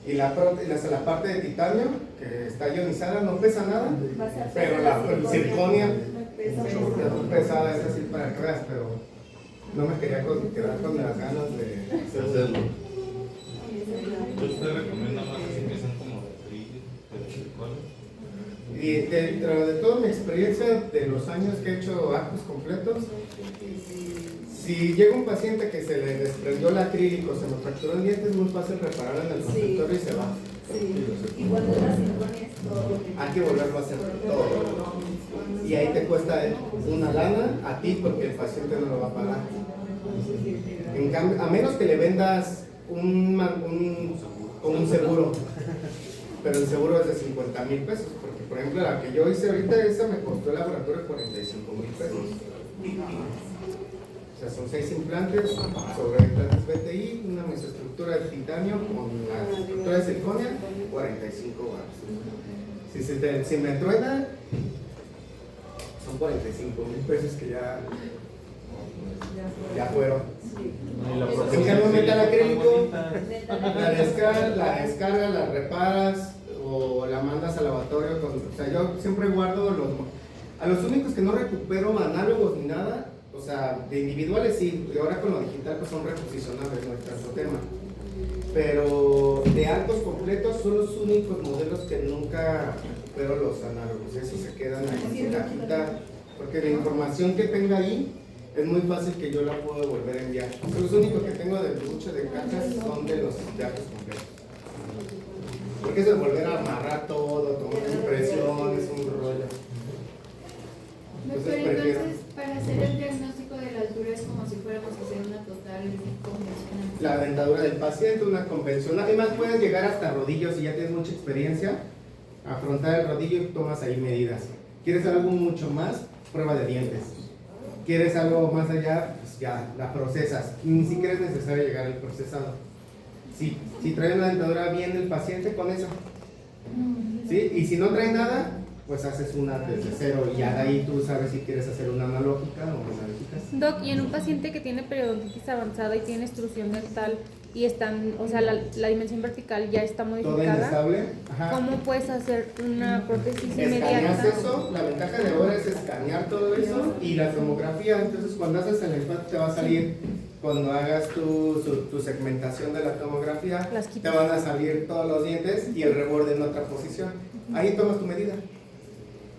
Y la parte de titanio, que está ionizada, no pesa nada, pero la circonia es muy pesada, es así para que veas, pero no me quería quedar con las ganas de hacerlo. Yo te recomiendo más así que son como de frío, de silicona. Y dentro de toda mi experiencia de los años que he hecho arcos completos, si llega un paciente que se le desprendió el acrílico, se me fracturó el diente, es muy fácil repararlo en el consultorio y se va. Sí. Y cuando es la circonia es todo. Hay que volverlo a hacer todo. Y ahí te cuesta una lana a ti porque el paciente no lo va a pagar. En cambio, a menos que le vendas un seguro, pero el seguro es de 50,000 pesos, porque por ejemplo la que yo hice ahorita, esa me costó el laboratorio 45,000 pesos. O sea, son 6 implantes sobre implantes BTI, una mesoestructura de titanio con la estructura de circonia, 45 watts. Si me truena, son 45,000 pesos que ya fueron. y la En prótesis? cambio, metal acrílico, la descarga, la reparas o la mandas al lavatorio. O sea, yo siempre guardo a los únicos que no recupero análogos ni nada. O sea, de individuales sí, y ahora con lo digital pues son reposicionables, no hay tanto tema. Pero de arcos completos son los únicos modelos que nunca recupero los análogos. Esos se quedan ahí en cajita, porque la información que tenga ahí es muy fácil que yo la puedo volver a enviar. O sea, los únicos que tengo de lucha de cajas son de los arcos completos. Porque es de volver a amarrar todo, tomar impresión, es un rollo. Doctor, entonces, para hacer el diagnóstico de la altura es como si fuéramos a hacer una total convencional. La dentadura del paciente, una convencional. Además, puedes llegar hasta rodillos si ya tienes mucha experiencia. Afrontar el rodillo y tomas ahí medidas. ¿Quieres algo mucho más? Prueba de dientes. ¿Quieres algo más allá? Pues ya, la procesas. Ni siquiera es necesario llegar al procesado. Si trae una dentadura bien del paciente, con eso. ¿Sí? Y si no trae nada, pues haces una desde cero y ya de ahí tú sabes si quieres hacer una analógica o una digital. Doc, y en un paciente que tiene periodontitis avanzada y tiene extrusión dental y están, o sea, la dimensión vertical ya está Toda modificada, inestable. Ajá. ¿cómo puedes hacer una prótesis Escaneas inmediata? eso, la ventaja de ahora es escanear todo eso y la tomografía. Entonces cuando haces el implante te va a salir, cuando hagas tu segmentación de la tomografía, Las te quitas. van a salir todos los dientes y el reborde en otra posición. Ahí tomas tu medida,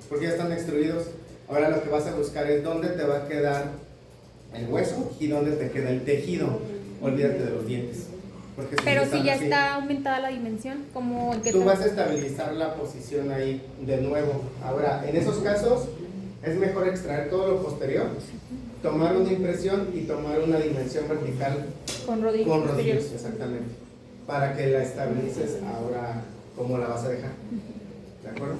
porque ya están extruidos. Ahora lo que vas a buscar es dónde te va a quedar el hueso y dónde te queda el tejido. Olvídate de los dientes. Porque Pero si están ya así, está aumentada la dimensión, ¿cómo en qué tú tal? vas a estabilizar la posición ahí de nuevo. Ahora, en esos casos, es mejor extraer todo lo posterior, tomar una impresión y tomar una dimensión vertical Con rodillos con posteriores. rodillos, exactamente, para que la estabilices ahora como la vas a dejar. ¿De acuerdo?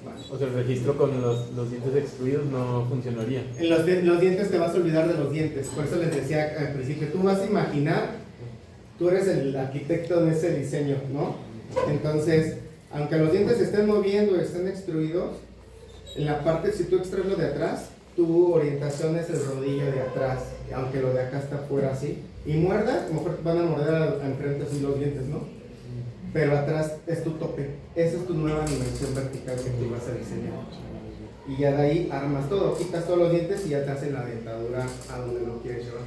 Vale. O sea, el registro con los dientes extruidos no funcionaría. En los dientes te vas a olvidar de los dientes, por eso les decía al principio, tú vas a imaginar, tú eres el arquitecto de ese diseño, ¿no? Entonces, aunque los dientes se estén moviendo y estén extruidos, en la parte, si tú extraes lo de atrás, tu orientación es el rodillo de atrás, aunque lo de acá está fuera así. Y muerda, a lo mejor van a morder a enfrente así los dientes, ¿no? Pero atrás es tu tope. Esa es tu nueva dimensión vertical que tú vas a diseñar. Y ya de ahí armas todo, quitas todos los dientes y ya te hacen la dentadura a donde lo quieres llevar.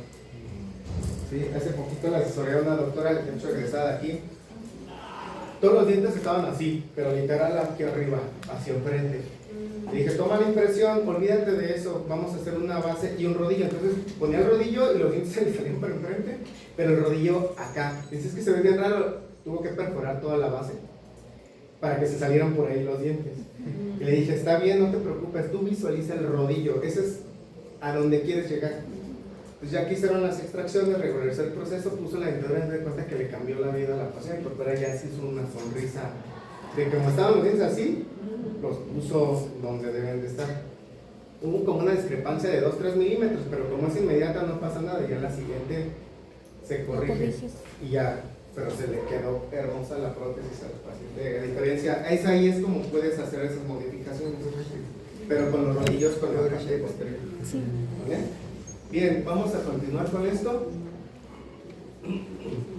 ¿Sí? Hace poquito le asesoré a una doctora, de hecho egresada de aquí. Todos los dientes estaban así, pero literal aquí arriba, hacia enfrente. Le dije, toma la impresión, olvídate de eso, vamos a hacer una base y un rodillo. Entonces ponía el rodillo y los dientes se le salían para enfrente, pero el rodillo acá. Dices que se ve bien raro, tuvo que perforar toda la base para que se salieran por ahí los dientes. Y le dije, está bien, no te preocupes, tú visualiza el rodillo, ese es a donde quieres llegar. Pues ya que hicieron las extracciones, regresó el proceso, puso la dentadura y me di cuenta que le cambió la vida a la paciente, porque ahora ya se hizo una sonrisa de como estaban los dientes así, los puso donde deben de estar. Hubo como una discrepancia de 2-3 milímetros, pero como es inmediata no pasa nada, ya la siguiente se corrige y ya, pero se le quedó hermosa la prótesis al paciente. La diferencia, ahí es como puedes hacer esas modificaciones, pero con los rodillos con la parte posterior. Sí. ¿Vale? Bien, vamos a continuar con esto.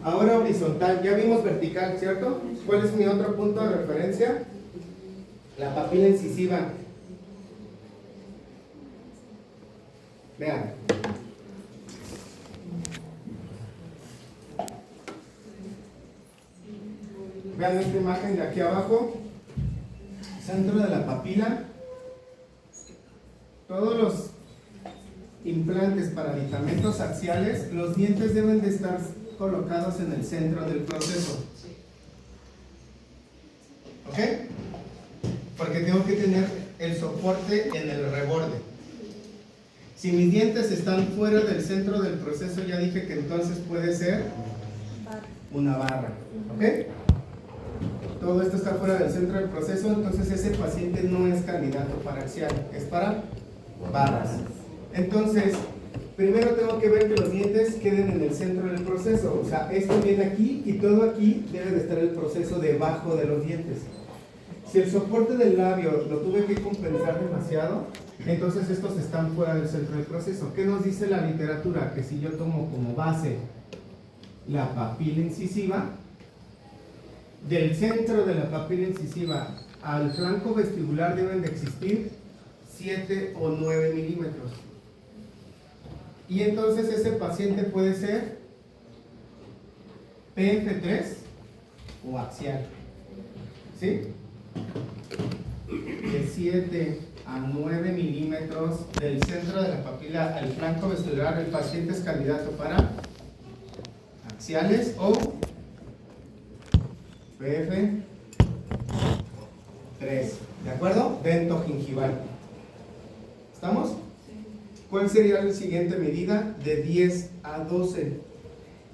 Ahora horizontal, ya vimos vertical, ¿cierto? ¿Cuál es mi otro punto de referencia? La papila incisiva. Vean. Vean esta imagen de aquí abajo. Centro de la papila. Todos los implantes para aditamentos axiales, los dientes deben de estar colocados en el centro del proceso. ¿Ok? Porque tengo que tener el soporte en el reborde. Si mis dientes están fuera del centro del proceso, ya dije que entonces puede ser una barra. ¿Ok? Todo esto está fuera del centro del proceso, entonces ese paciente no es candidato para axial, es para barras. Entonces, primero tengo que ver que los dientes queden en el centro del proceso. O sea, esto viene aquí y todo aquí debe de estar el proceso debajo de los dientes. Si el soporte del labio lo tuve que compensar demasiado, entonces estos están fuera del centro del proceso. ¿Qué nos dice la literatura? Que si yo tomo como base la papila incisiva, del centro de la papila incisiva al flanco vestibular deben de existir 7 o 9 milímetros. Y entonces ese paciente puede ser PF3 o axial. ¿Sí? De 7 a 9 milímetros del centro de la papila al flanco vestibular, el paciente es candidato para axiales o PF3. ¿De acuerdo? Dentogingival. ¿Estamos? ¿Cuál sería la siguiente medida? De 10 a 12.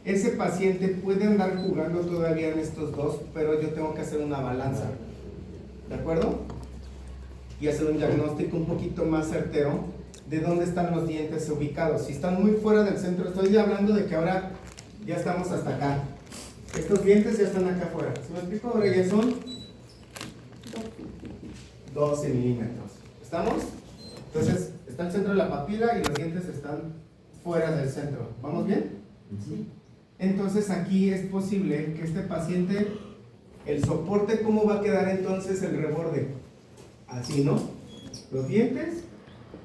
Ese paciente puede andar jugando todavía en estos dos, pero yo tengo que hacer una balanza. ¿De acuerdo? Y hacer un diagnóstico un poquito más certero de dónde están los dientes ubicados. Si están muy fuera del centro, estoy hablando de que ahora ya estamos hasta acá. Estos dientes ya están acá afuera. ¿Se me explico? Ahora ya son 12 milímetros. ¿Estamos? Entonces, está el centro de la papila y los dientes están fuera del centro. ¿Vamos bien? Sí. Entonces, aquí es posible que este paciente, el soporte, ¿cómo va a quedar entonces el reborde? Así, ¿no? Los dientes,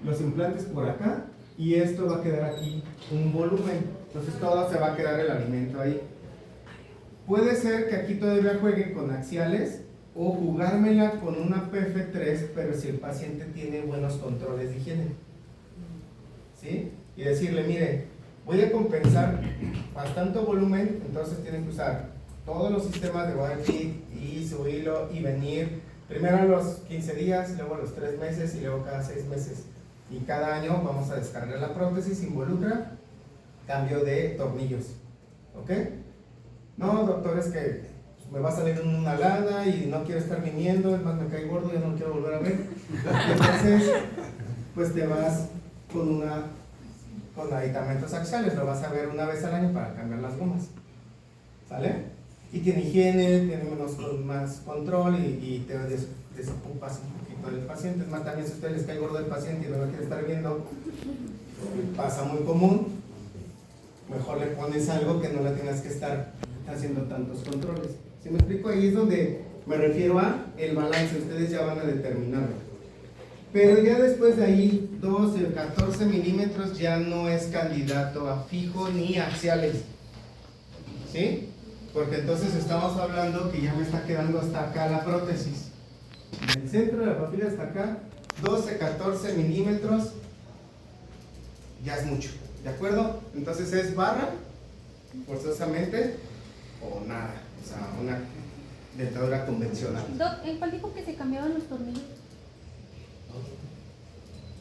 los implantes por acá y esto va a quedar aquí un volumen. Entonces, todo se va a quedar el alimento ahí. Puede ser que aquí todavía juegue con axiales o jugármela con una PF3, pero si el paciente tiene buenos controles de higiene. ¿Sí? Y decirle, mire, voy a compensar bastante volumen, entonces tienen que usar todos los sistemas de Wi-Fi y su hilo y venir primero a los 15 días, luego a los 3 meses y luego cada 6 meses. Y cada año vamos a descargar la prótesis, involucra cambio de tornillos. ¿Ok? No, doctor, es que me va a salir una lana y no quiero estar viniendo, es más me cae gordo, ya no lo quiero volver a ver. Entonces, pues te vas con aditamentos axiales, lo vas a ver una vez al año para cambiar las gomas. ¿Sale? Y tiene higiene, tiene más control y te desocupas un poquito foto del paciente. Es más, también si a ustedes les cae gordo el paciente y no lo quiere estar viendo, pasa muy común, mejor le pones algo que no la tengas que estar haciendo tantos controles. ¿Sí me explico? Ahí es donde me refiero a el balance, ustedes ya van a determinarlo. Pero ya después de ahí, 12 o 14 milímetros ya no es candidato a fijo ni axiales. ¿Sí? Porque entonces estamos hablando que ya me está quedando hasta acá la prótesis. En el centro de la papila hasta acá, 12, 14 milímetros, ya es mucho. ¿De acuerdo? Entonces es barra, forzosamente, o nada. O sea, una dentadura convencional. Doc, ¿en cuál dijo que se cambiaban los tornillos?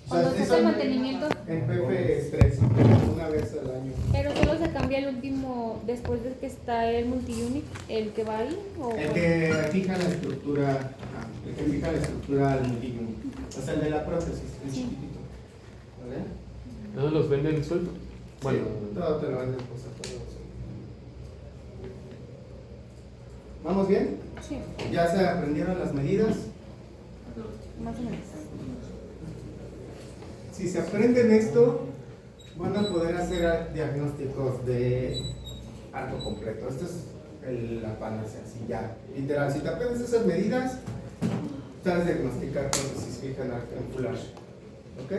O sea, Cuando se hace el mantenimiento. En PP3, una vez al año. Pero solo se cambia el último, después de que está el multi-unit, el que va ahí. ¿O El que fija la estructura, el que fija la estructura al multi-unit. O sea, el de la prótesis, el chiquitito. ¿Vale? ¿No los venden sueltos? Bueno, Sí, todo te lo venden por separado. ¿Vamos bien? Sí, ¿Ya se aprendieron las medidas? más o menos. Si se aprenden esto, van a poder hacer diagnósticos de arco completo. Esto es la panacea, así ya. Literal, si te aprendes esas medidas, sabes diagnosticar prótesis fija en full arch. ¿Ok?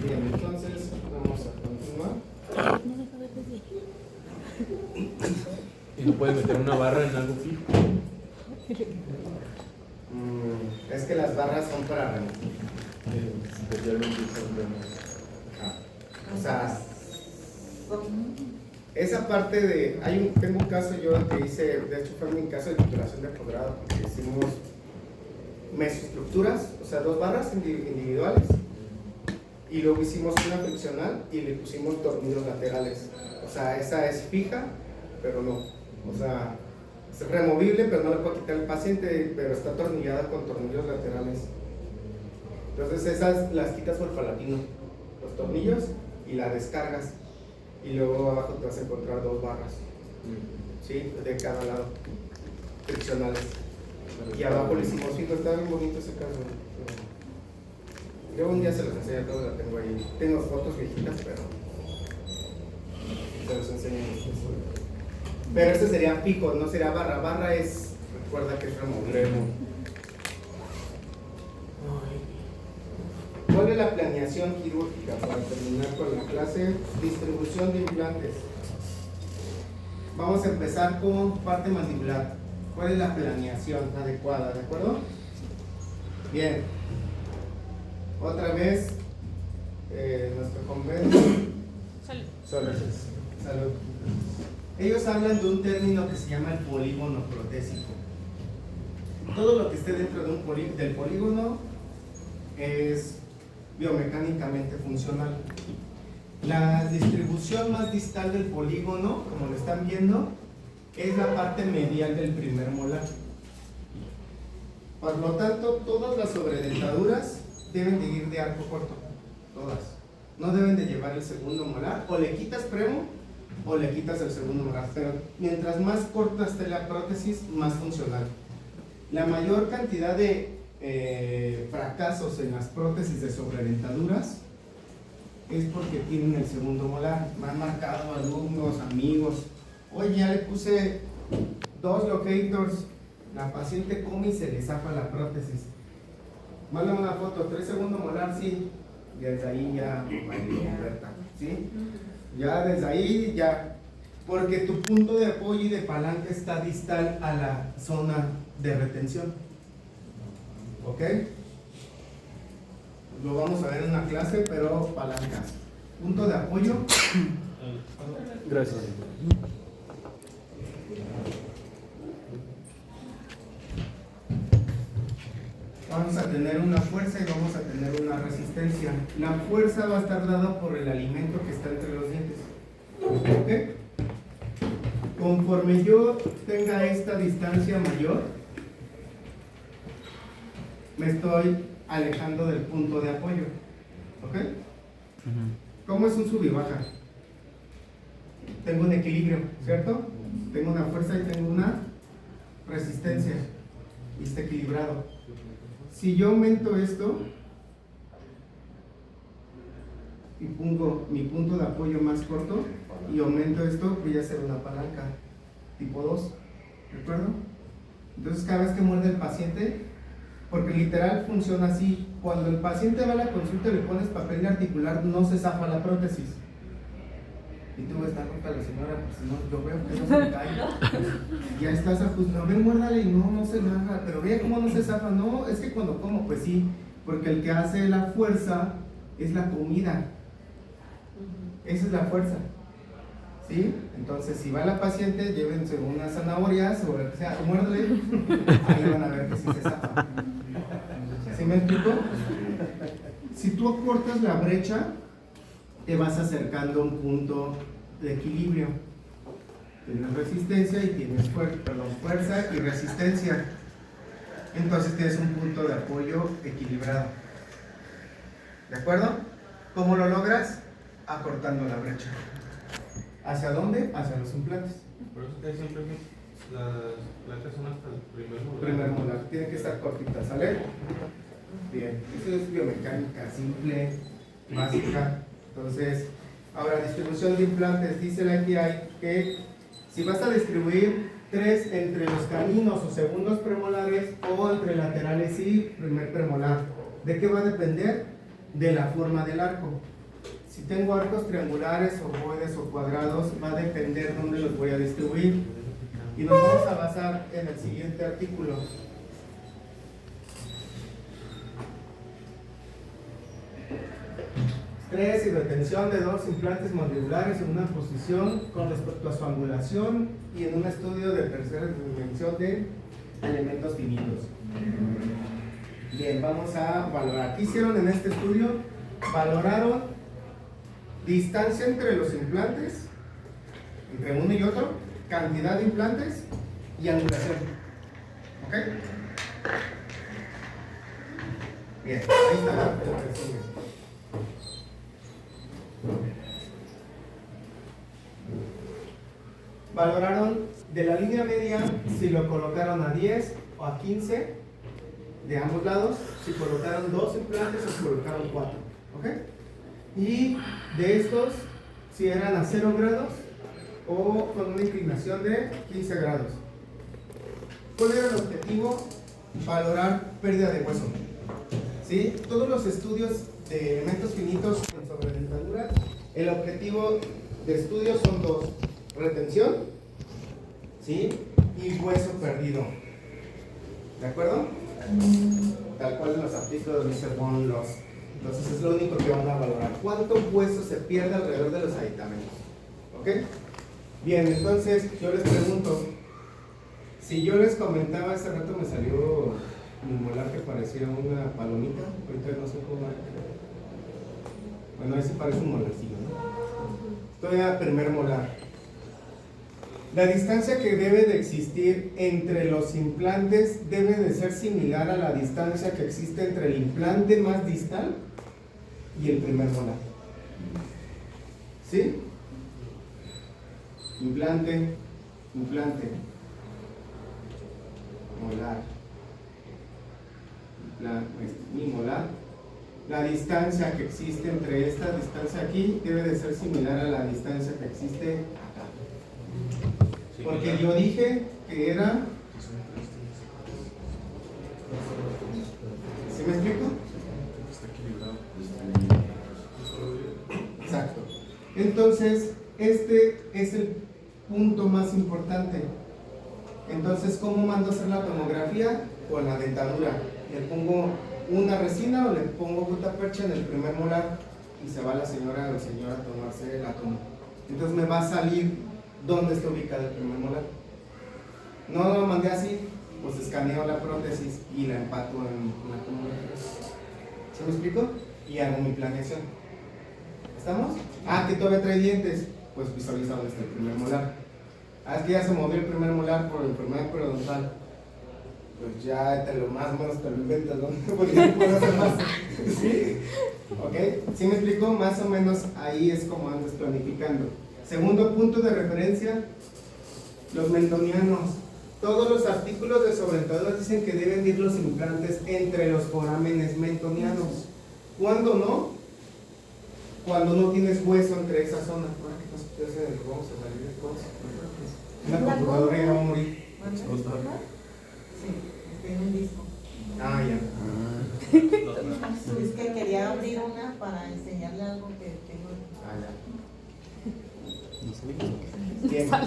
Bien, entonces vamos a continuar. ¿y no puedes meter una barra en algo fijo? Es que las barras son para remover. Especialmente son de... O sea, esa parte de... tengo un caso yo que hice, de hecho fue mi caso de titulación de posgrado, porque hicimos mesoestructuras, o sea, 2 barras individuales, y luego hicimos una friccional y le pusimos tornillos laterales. O sea, esa es fija, pero no. O sea, es removible, pero no le puedo quitar al paciente, pero está atornillada con tornillos laterales. Entonces esas las quitas por palatino, los tornillos, y la descargas. Y luego abajo te vas a encontrar 2 barras, ¿sí? De cada lado, friccionales. Y abajo le hicimos fijo, está bien bonito ese caso. Yo un día se los enseño a todos, la tengo ahí. Tengo fotos viejitas, pero se los enseño. Pero este sería fijo, no sería barra. Barra es, recuerda que es removible. ¿Cuál es la planeación quirúrgica para terminar con la clase? Distribución de implantes. Vamos a empezar con parte mandibular. ¿Cuál es la planeación adecuada? ¿De acuerdo? Bien. Otra vez, nuestro convenio. Salud. Salud. Ellos hablan de un término que se llama el polígono protésico. Todo lo que esté dentro de del polígono es biomecánicamente funcional. La distribución más distal del polígono, como lo están viendo, es la parte medial del primer molar. Por lo tanto, todas las sobredentaduras deben de ir de arco corto, todas. No deben de llevar el segundo molar, o le quitas premo o le quitas el segundo molar, pero mientras más corta esté la prótesis, más funcional. La mayor cantidad de fracasos en las prótesis de sobredentaduras es porque tienen el segundo molar. Me han marcado alumnos, amigos, oye, ya le puse 2 locators, la paciente come y se le zafa la prótesis. Mándame una foto, 3 segundo molar, sí. Desde ahí ya, ¿sí? Ya desde ahí ya, porque tu punto de apoyo y de palanca está distal a la zona de retención. ¿Ok? Lo vamos a ver en una clase, pero palancas. Punto de apoyo. Gracias. Vamos a tener una fuerza y vamos a tener una resistencia. La fuerza va a estar dada por el alimento que está entre los dientes. ¿Ok? Conforme yo tenga esta distancia mayor, me estoy alejando del punto de apoyo. ¿Ok? ¿Cómo es un sub y baja? Tengo un equilibrio, ¿cierto? Tengo una fuerza y tengo una resistencia y está equilibrado. Si yo aumento esto y pongo mi punto de apoyo más corto y aumento esto, voy a hacer una palanca tipo 2, ¿de acuerdo? Entonces cada vez que muerde el paciente, porque literal funciona así, cuando el paciente va a la consulta y le pones papel articular, no se zafa la prótesis. Y tú estás contra la señora, pues si no, yo veo que no se cae. Ya estás ajustando, a ver, muérdale y no se zafa, pero vea cómo no se zafa. No, es que cuando como, pues sí, porque el que hace la fuerza es la comida. Esa es la fuerza. ¿Sí? Entonces, si va la paciente, llévense unas zanahorias o lo que sea, muérdale, ahí van a ver que sí se zafa. ¿Sí me explico? Si tú acortas la brecha, te vas acercando a un punto de equilibrio. Tienes resistencia y tienes fuerza y resistencia. Entonces tienes un punto de apoyo equilibrado. ¿De acuerdo? ¿Cómo lo logras? Acortando la brecha. ¿Hacia dónde? Hacia los implantes. Por eso que siempre las placas son hasta el primer molar. Primer molar. Tiene que estar cortita, ¿sale? Bien. Eso es biomecánica simple, básica. Entonces, ahora distribución de implantes. Dice la ITI que si vas a distribuir 3 entre los caninos o segundos premolares o entre laterales y primer premolar, ¿de qué va a depender? De la forma del arco. Si tengo arcos triangulares, ovoides o cuadrados, va a depender dónde los voy a distribuir. Y nos vamos a basar en el siguiente artículo. Estrés y retención de 2 implantes mandibulares en una posición con respecto a su angulación y en un estudio de tercera dimensión de elementos finitos. Bien, vamos a valorar. ¿Qué hicieron en este estudio? Valoraron distancia entre los implantes, entre uno y otro, cantidad de implantes y angulación. ¿Ok? Bien, ahí está el resumen. Valoraron de la línea media si lo colocaron a 10 o a 15 de ambos lados, si colocaron 2 implantes o si colocaron 4. ¿Ok? Y de estos, si eran a 0 grados o con una inclinación de 15 grados. ¿Cuál era el objetivo? Valorar pérdida de hueso. ¿Sí? Todos los estudios de elementos finitos en sobredentadura, el objetivo de estudio son 2: retención, ¿sí? Y hueso perdido. ¿De acuerdo? Tal cual los artículos de Mr. Von Loss. Entonces es lo único que van a valorar. ¿Cuánto hueso se pierde alrededor de los aditamentos? ¿Ok? Bien, entonces yo les pregunto, si yo les comentaba, hace rato me salió mi molar que parecía una palomita, ahorita no sé cómo. Bueno, ese parece un molarcillo, ¿no? Estoy a primer molar. La distancia que debe de existir entre los implantes debe de ser similar a la distancia que existe entre el implante más distal y el primer molar. ¿Sí? Implante, implante, molar, mi molar. La distancia que existe entre esta distancia aquí debe de ser similar a la distancia que existe acá. Porque yo dije que era... ¿Sí me explico? Exacto. Entonces, este es el punto más importante. Entonces, ¿cómo mando a hacer la tomografía? Con la dentadura. Le pongo una resina o le pongo gutapercha en el primer molar y se va la señora o el señor a tomarse la toma. Entonces me va a salir dónde está ubicado el primer molar. No lo mandé así, pues escaneo la prótesis y la empato en la tomografía. ¿Se me explico? Y hago mi planeación. ¿Estamos? Ah, que todavía trae dientes, pues visualiza dónde está el primer molar. Ah, es que ya se movió el primer molar por la enfermedad periodontal. Pues ya te lo más o menos te lo inventas, ¿no? Porque ya no puedo hacer más. ¿Sí? ¿Ok? ¿Sí me explico? Más o menos ahí es como andas planificando. Segundo punto de referencia, los mentonianos. Todos los artículos de sobreentadura dicen que deben ir los implantes entre los forámenes mentonianos. ¿Cuándo no? Cuando no tienes hueso entre esa zona. Ahora que nos puede hacer, vamos a salir de cosas. Una computadora ya va a morir. Sí, tiene un disco. Ah, ya. Es que quería abrir una para enseñarle algo que tengo. Ah, ya. No sé. Bien. Ya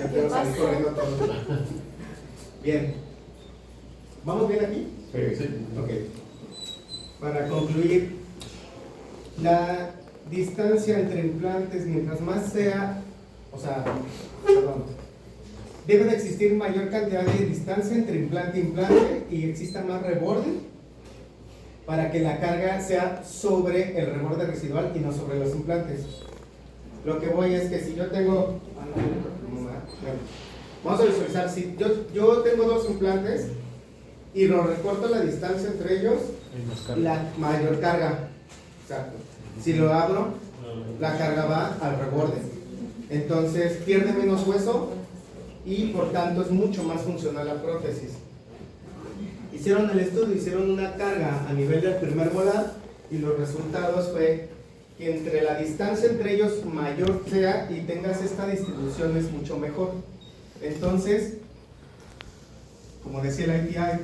tengo que salir corriendo todo. Bien. ¿Vamos bien aquí? Sí. Ok. Para concluir, la distancia entre implantes, mientras más sea, debe de existir mayor cantidad de distancia entre implante e implante y exista más reborde para que la carga sea sobre el reborde residual y no sobre los implantes. Lo que voy es que si yo tengo, vamos a visualizar, si yo tengo dos implantes y lo recorto la distancia entre ellos, la mayor carga. Exacto. Si lo abro, la carga va al reborde. Entonces pierde menos hueso y por tanto es mucho más funcional la prótesis. Hicieron el estudio, hicieron una carga a nivel del primer molar y los resultados fue que entre la distancia entre ellos mayor sea y tengas esta distribución es mucho mejor. Entonces, como decía el ITI,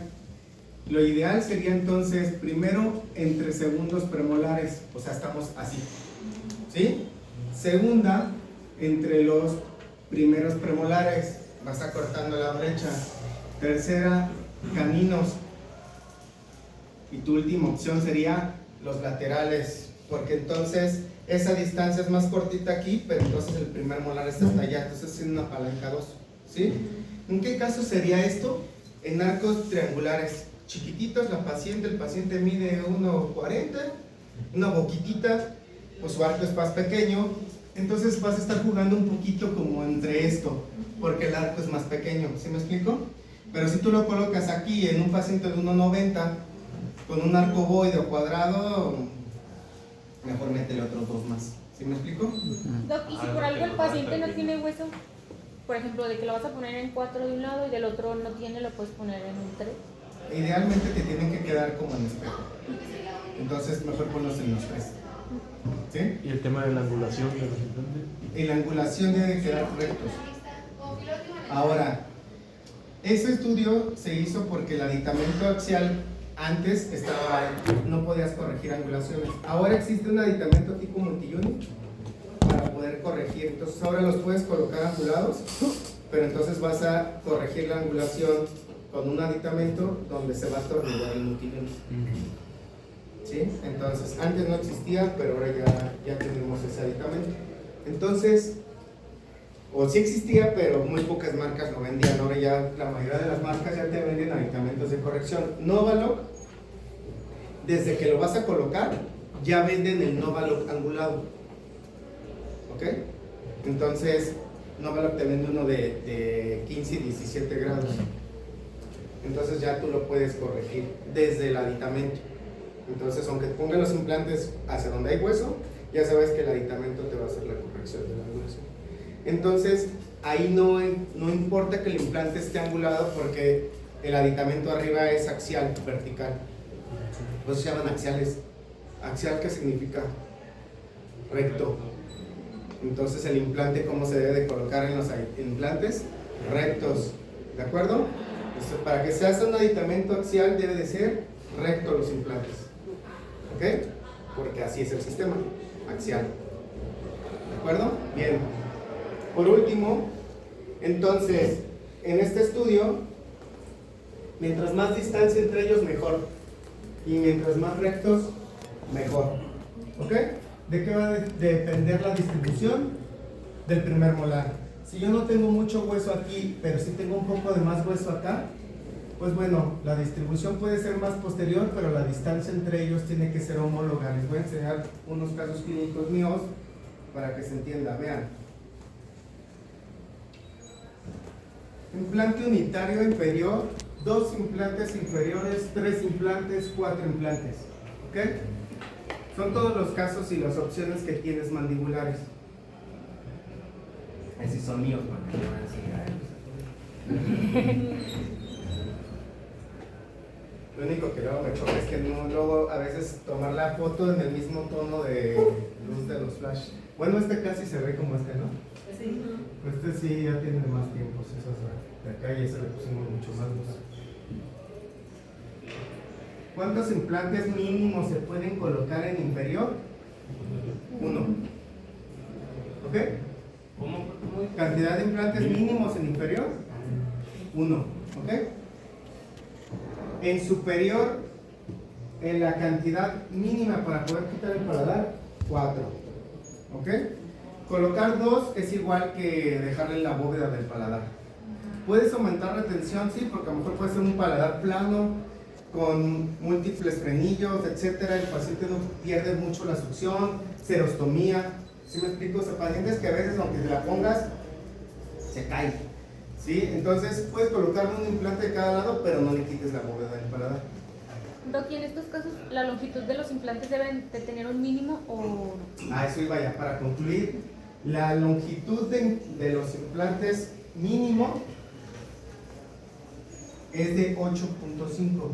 lo ideal sería entonces primero entre segundos premolares, o sea, estamos así, ¿sí? Segunda, entre los primeros premolares, vas acortando la brecha. Tercera, caninos. Y tu última opción sería los laterales, porque entonces esa distancia es más cortita aquí, pero entonces el primer molar está hasta allá, entonces es una palanca 2, ¿sí? ¿En qué caso sería esto? En arcos triangulares chiquititos, el paciente mide 1.40, una boquitita, pues su arco es más pequeño, entonces vas a estar jugando un poquito como entre esto, porque el arco es más pequeño, ¿sí me explico? Pero si tú lo colocas aquí en un paciente de 1.90 con un arco ovoide o cuadrado, mejor métele otros dos más, ¿sí me explico? Doc, y si por algo el paciente no tiene hueso, por ejemplo, de que lo vas a poner en 4 de un lado y del otro no tiene, lo puedes poner en un 3. Idealmente te tienen que quedar como en espejo, entonces mejor ponlos en los 3, ¿sí? ¿Y el tema de la angulación de los implantes? Y la angulación debe quedar rectos. Ahora, ese estudio se hizo porque el aditamento axial antes no podías corregir angulaciones. Ahora existe un aditamento tipo multi-unit para poder corregir. Entonces ahora los puedes colocar angulados, pero entonces vas a corregir la angulación con un aditamento donde se va a atornillar el multi-unit. ¿Sí? Entonces antes no existía, pero ahora ya tenemos ese aditamento. Entonces, o sí existía, pero muy pocas marcas lo vendían. Ahora ya la mayoría de las marcas ya te venden aditamentos de corrección. Novaloc, desde que lo vas a colocar, ya venden el Novaloc angulado. ¿Ok? Entonces, Novaloc te vende uno de 15 y 17 grados. Entonces ya tú lo puedes corregir desde el aditamento. Entonces, aunque pongan los implantes hacia donde hay hueso, ya sabes que el aditamento te va a hacer la corrección de la angulación. Entonces, ahí no importa que el implante esté angulado porque el aditamento arriba es axial, vertical. Por eso se llaman axiales. Axial, ¿qué significa? Recto. Entonces, el implante, ¿cómo se debe de colocar en los implantes? Rectos. ¿De acuerdo? Entonces, para que se haga un aditamento axial debe de ser recto los implantes. ¿Ok? Porque así es el sistema, axial. ¿De acuerdo? Bien. Por último, entonces, en este estudio, mientras más distancia entre ellos, mejor. Y mientras más rectos, mejor. ¿Ok? ¿De qué va a depender la distribución? Del primer molar. Si yo no tengo mucho hueso aquí, pero sí tengo un poco de más hueso acá, pues bueno, la distribución puede ser más posterior, pero la distancia entre ellos tiene que ser homóloga. Les voy a enseñar unos casos clínicos míos para que se entienda. Vean. Implante unitario inferior, 2 implantes inferiores, 3 implantes, 4 implantes. ¿Ok? Son todos los casos y las opciones que tienes mandibulares. Esos son míos, porque yo voy a enseñar. Lo único que luego me choca es que no, luego a veces tomar la foto en el mismo tono de luz de los flash. Bueno, este casi se ve como este, ¿no? Sí. Este sí ya tiene más tiempo, de acá ya se le pusimos mucho más luz. ¿Cuántos implantes mínimos se pueden colocar en inferior? 1. ¿Ok? ¿Cómo? Cantidad de implantes mínimos en inferior, 1. ¿Ok? En superior, en la cantidad mínima para poder quitar el paladar, 4. ¿Ok? Colocar 2 es igual que dejarle la bóveda del paladar. ¿Puedes aumentar retención? Sí, porque a lo mejor puede ser un paladar plano con múltiples frenillos, etcétera. El paciente no pierde mucho la succión, serostomía. ¿Sí me explico? O sea, pacientes que a veces, aunque te la pongas, se cae. ¿Sí? Entonces, puedes colocarle un implante de cada lado, pero no le quites la bóveda del paladar. Doc, ¿y en estos casos la longitud de los implantes deben de tener un mínimo o no? A eso iba ya. Para concluir, la longitud de los implantes mínimo es de 8.5.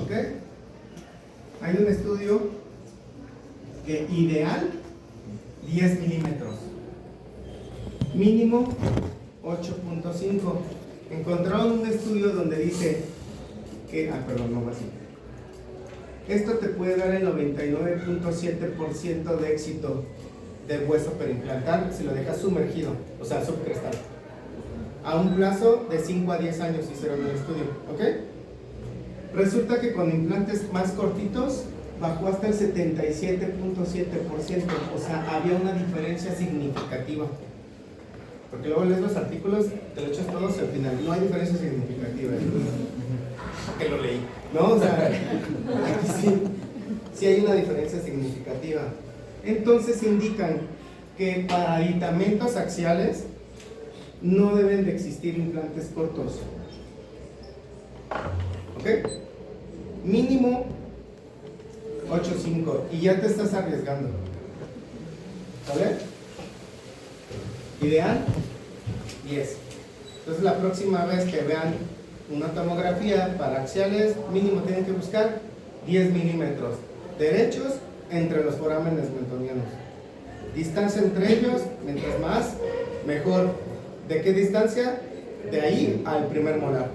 ¿Ok? Hay un estudio que ideal 10 milímetros, mínimo 8.5. Encontraron un estudio donde dice que, no va así. Esto te puede dar el 99.7% de éxito de hueso perimplantar si lo dejas sumergido, o sea, subcrestal, a un plazo de 5 a 10 años hicieron el estudio. ¿Ok? Resulta que con implantes más cortitos bajó hasta el 77.7%, o sea, había una diferencia significativa. Porque luego lees los artículos, te lo echas todos y al final no hay diferencia significativa. Que lo leí, ¿no? O sea, aquí sí hay una diferencia significativa. Entonces indican que para aditamentos axiales no deben de existir implantes cortos. ¿Ok? Mínimo 8.5 y ya te estás arriesgando. ¿Vale? Ideal 10. Entonces la próxima vez que vean una tomografía para axiales, mínimo tienen que buscar 10 milímetros derechos entre los forámenes mentonianos. Distancia entre ellos, mientras más, mejor. ¿De qué distancia? De ahí al primer molar.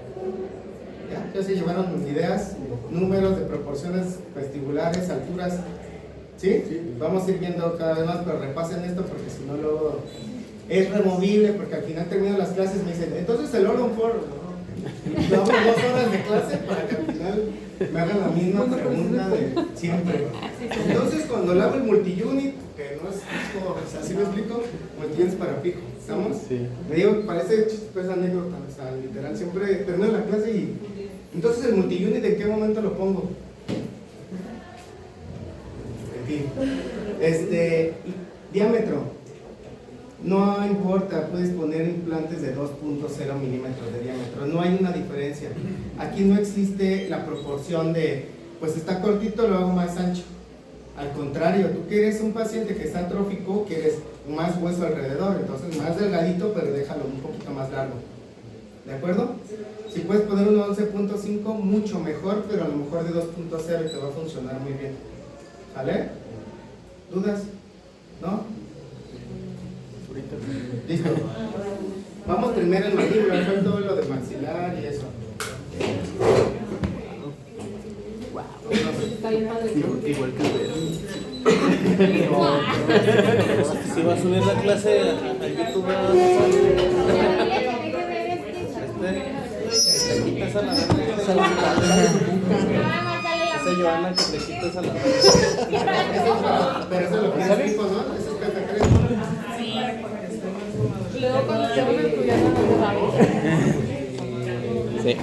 ¿Ya se llevaron ideas, números de proporciones vestibulares, alturas? ¿Sí? Vamos a ir viendo cada vez más, pero repasen esto porque si no luego es removible, porque al final termino las clases y me dicen, entonces el Oron for, damos 2 horas de clase para que al final me hagan la misma pregunta de siempre. Entonces cuando le hago el multi-unit, que no es fijo, o sea, ¿sí me explico? Multi-unit para fijo, ¿estamos? Sí. Me digo, parece pues anécdota, o sea, literal, siempre termino la clase y entonces el multi-unit, ¿en qué momento lo pongo? En fin, diámetro. No importa, puedes poner implantes de 2.0 milímetros de diámetro, no hay una diferencia. Aquí no existe la proporción de, pues está cortito, lo hago más ancho. Al contrario, tú quieres un paciente que está atrófico, quieres más hueso alrededor, entonces más delgadito, pero déjalo un poquito más largo. ¿De acuerdo? Si puedes poner un 11.5, mucho mejor, pero a lo mejor de 2.0 y te va a funcionar muy bien. ¿Vale? ¿Dudas? ¿No? Listo. Vamos primero en mandíbula, fue todo lo de maxilar y eso. Igual que Si va a subir la clase a YouTube, le quitas a la esa Joana que le quitas a la pero eso es lo que es fijo, ¿no? Eso es PT3. luego cuando tengo que estudiar no lo sabes? Sí.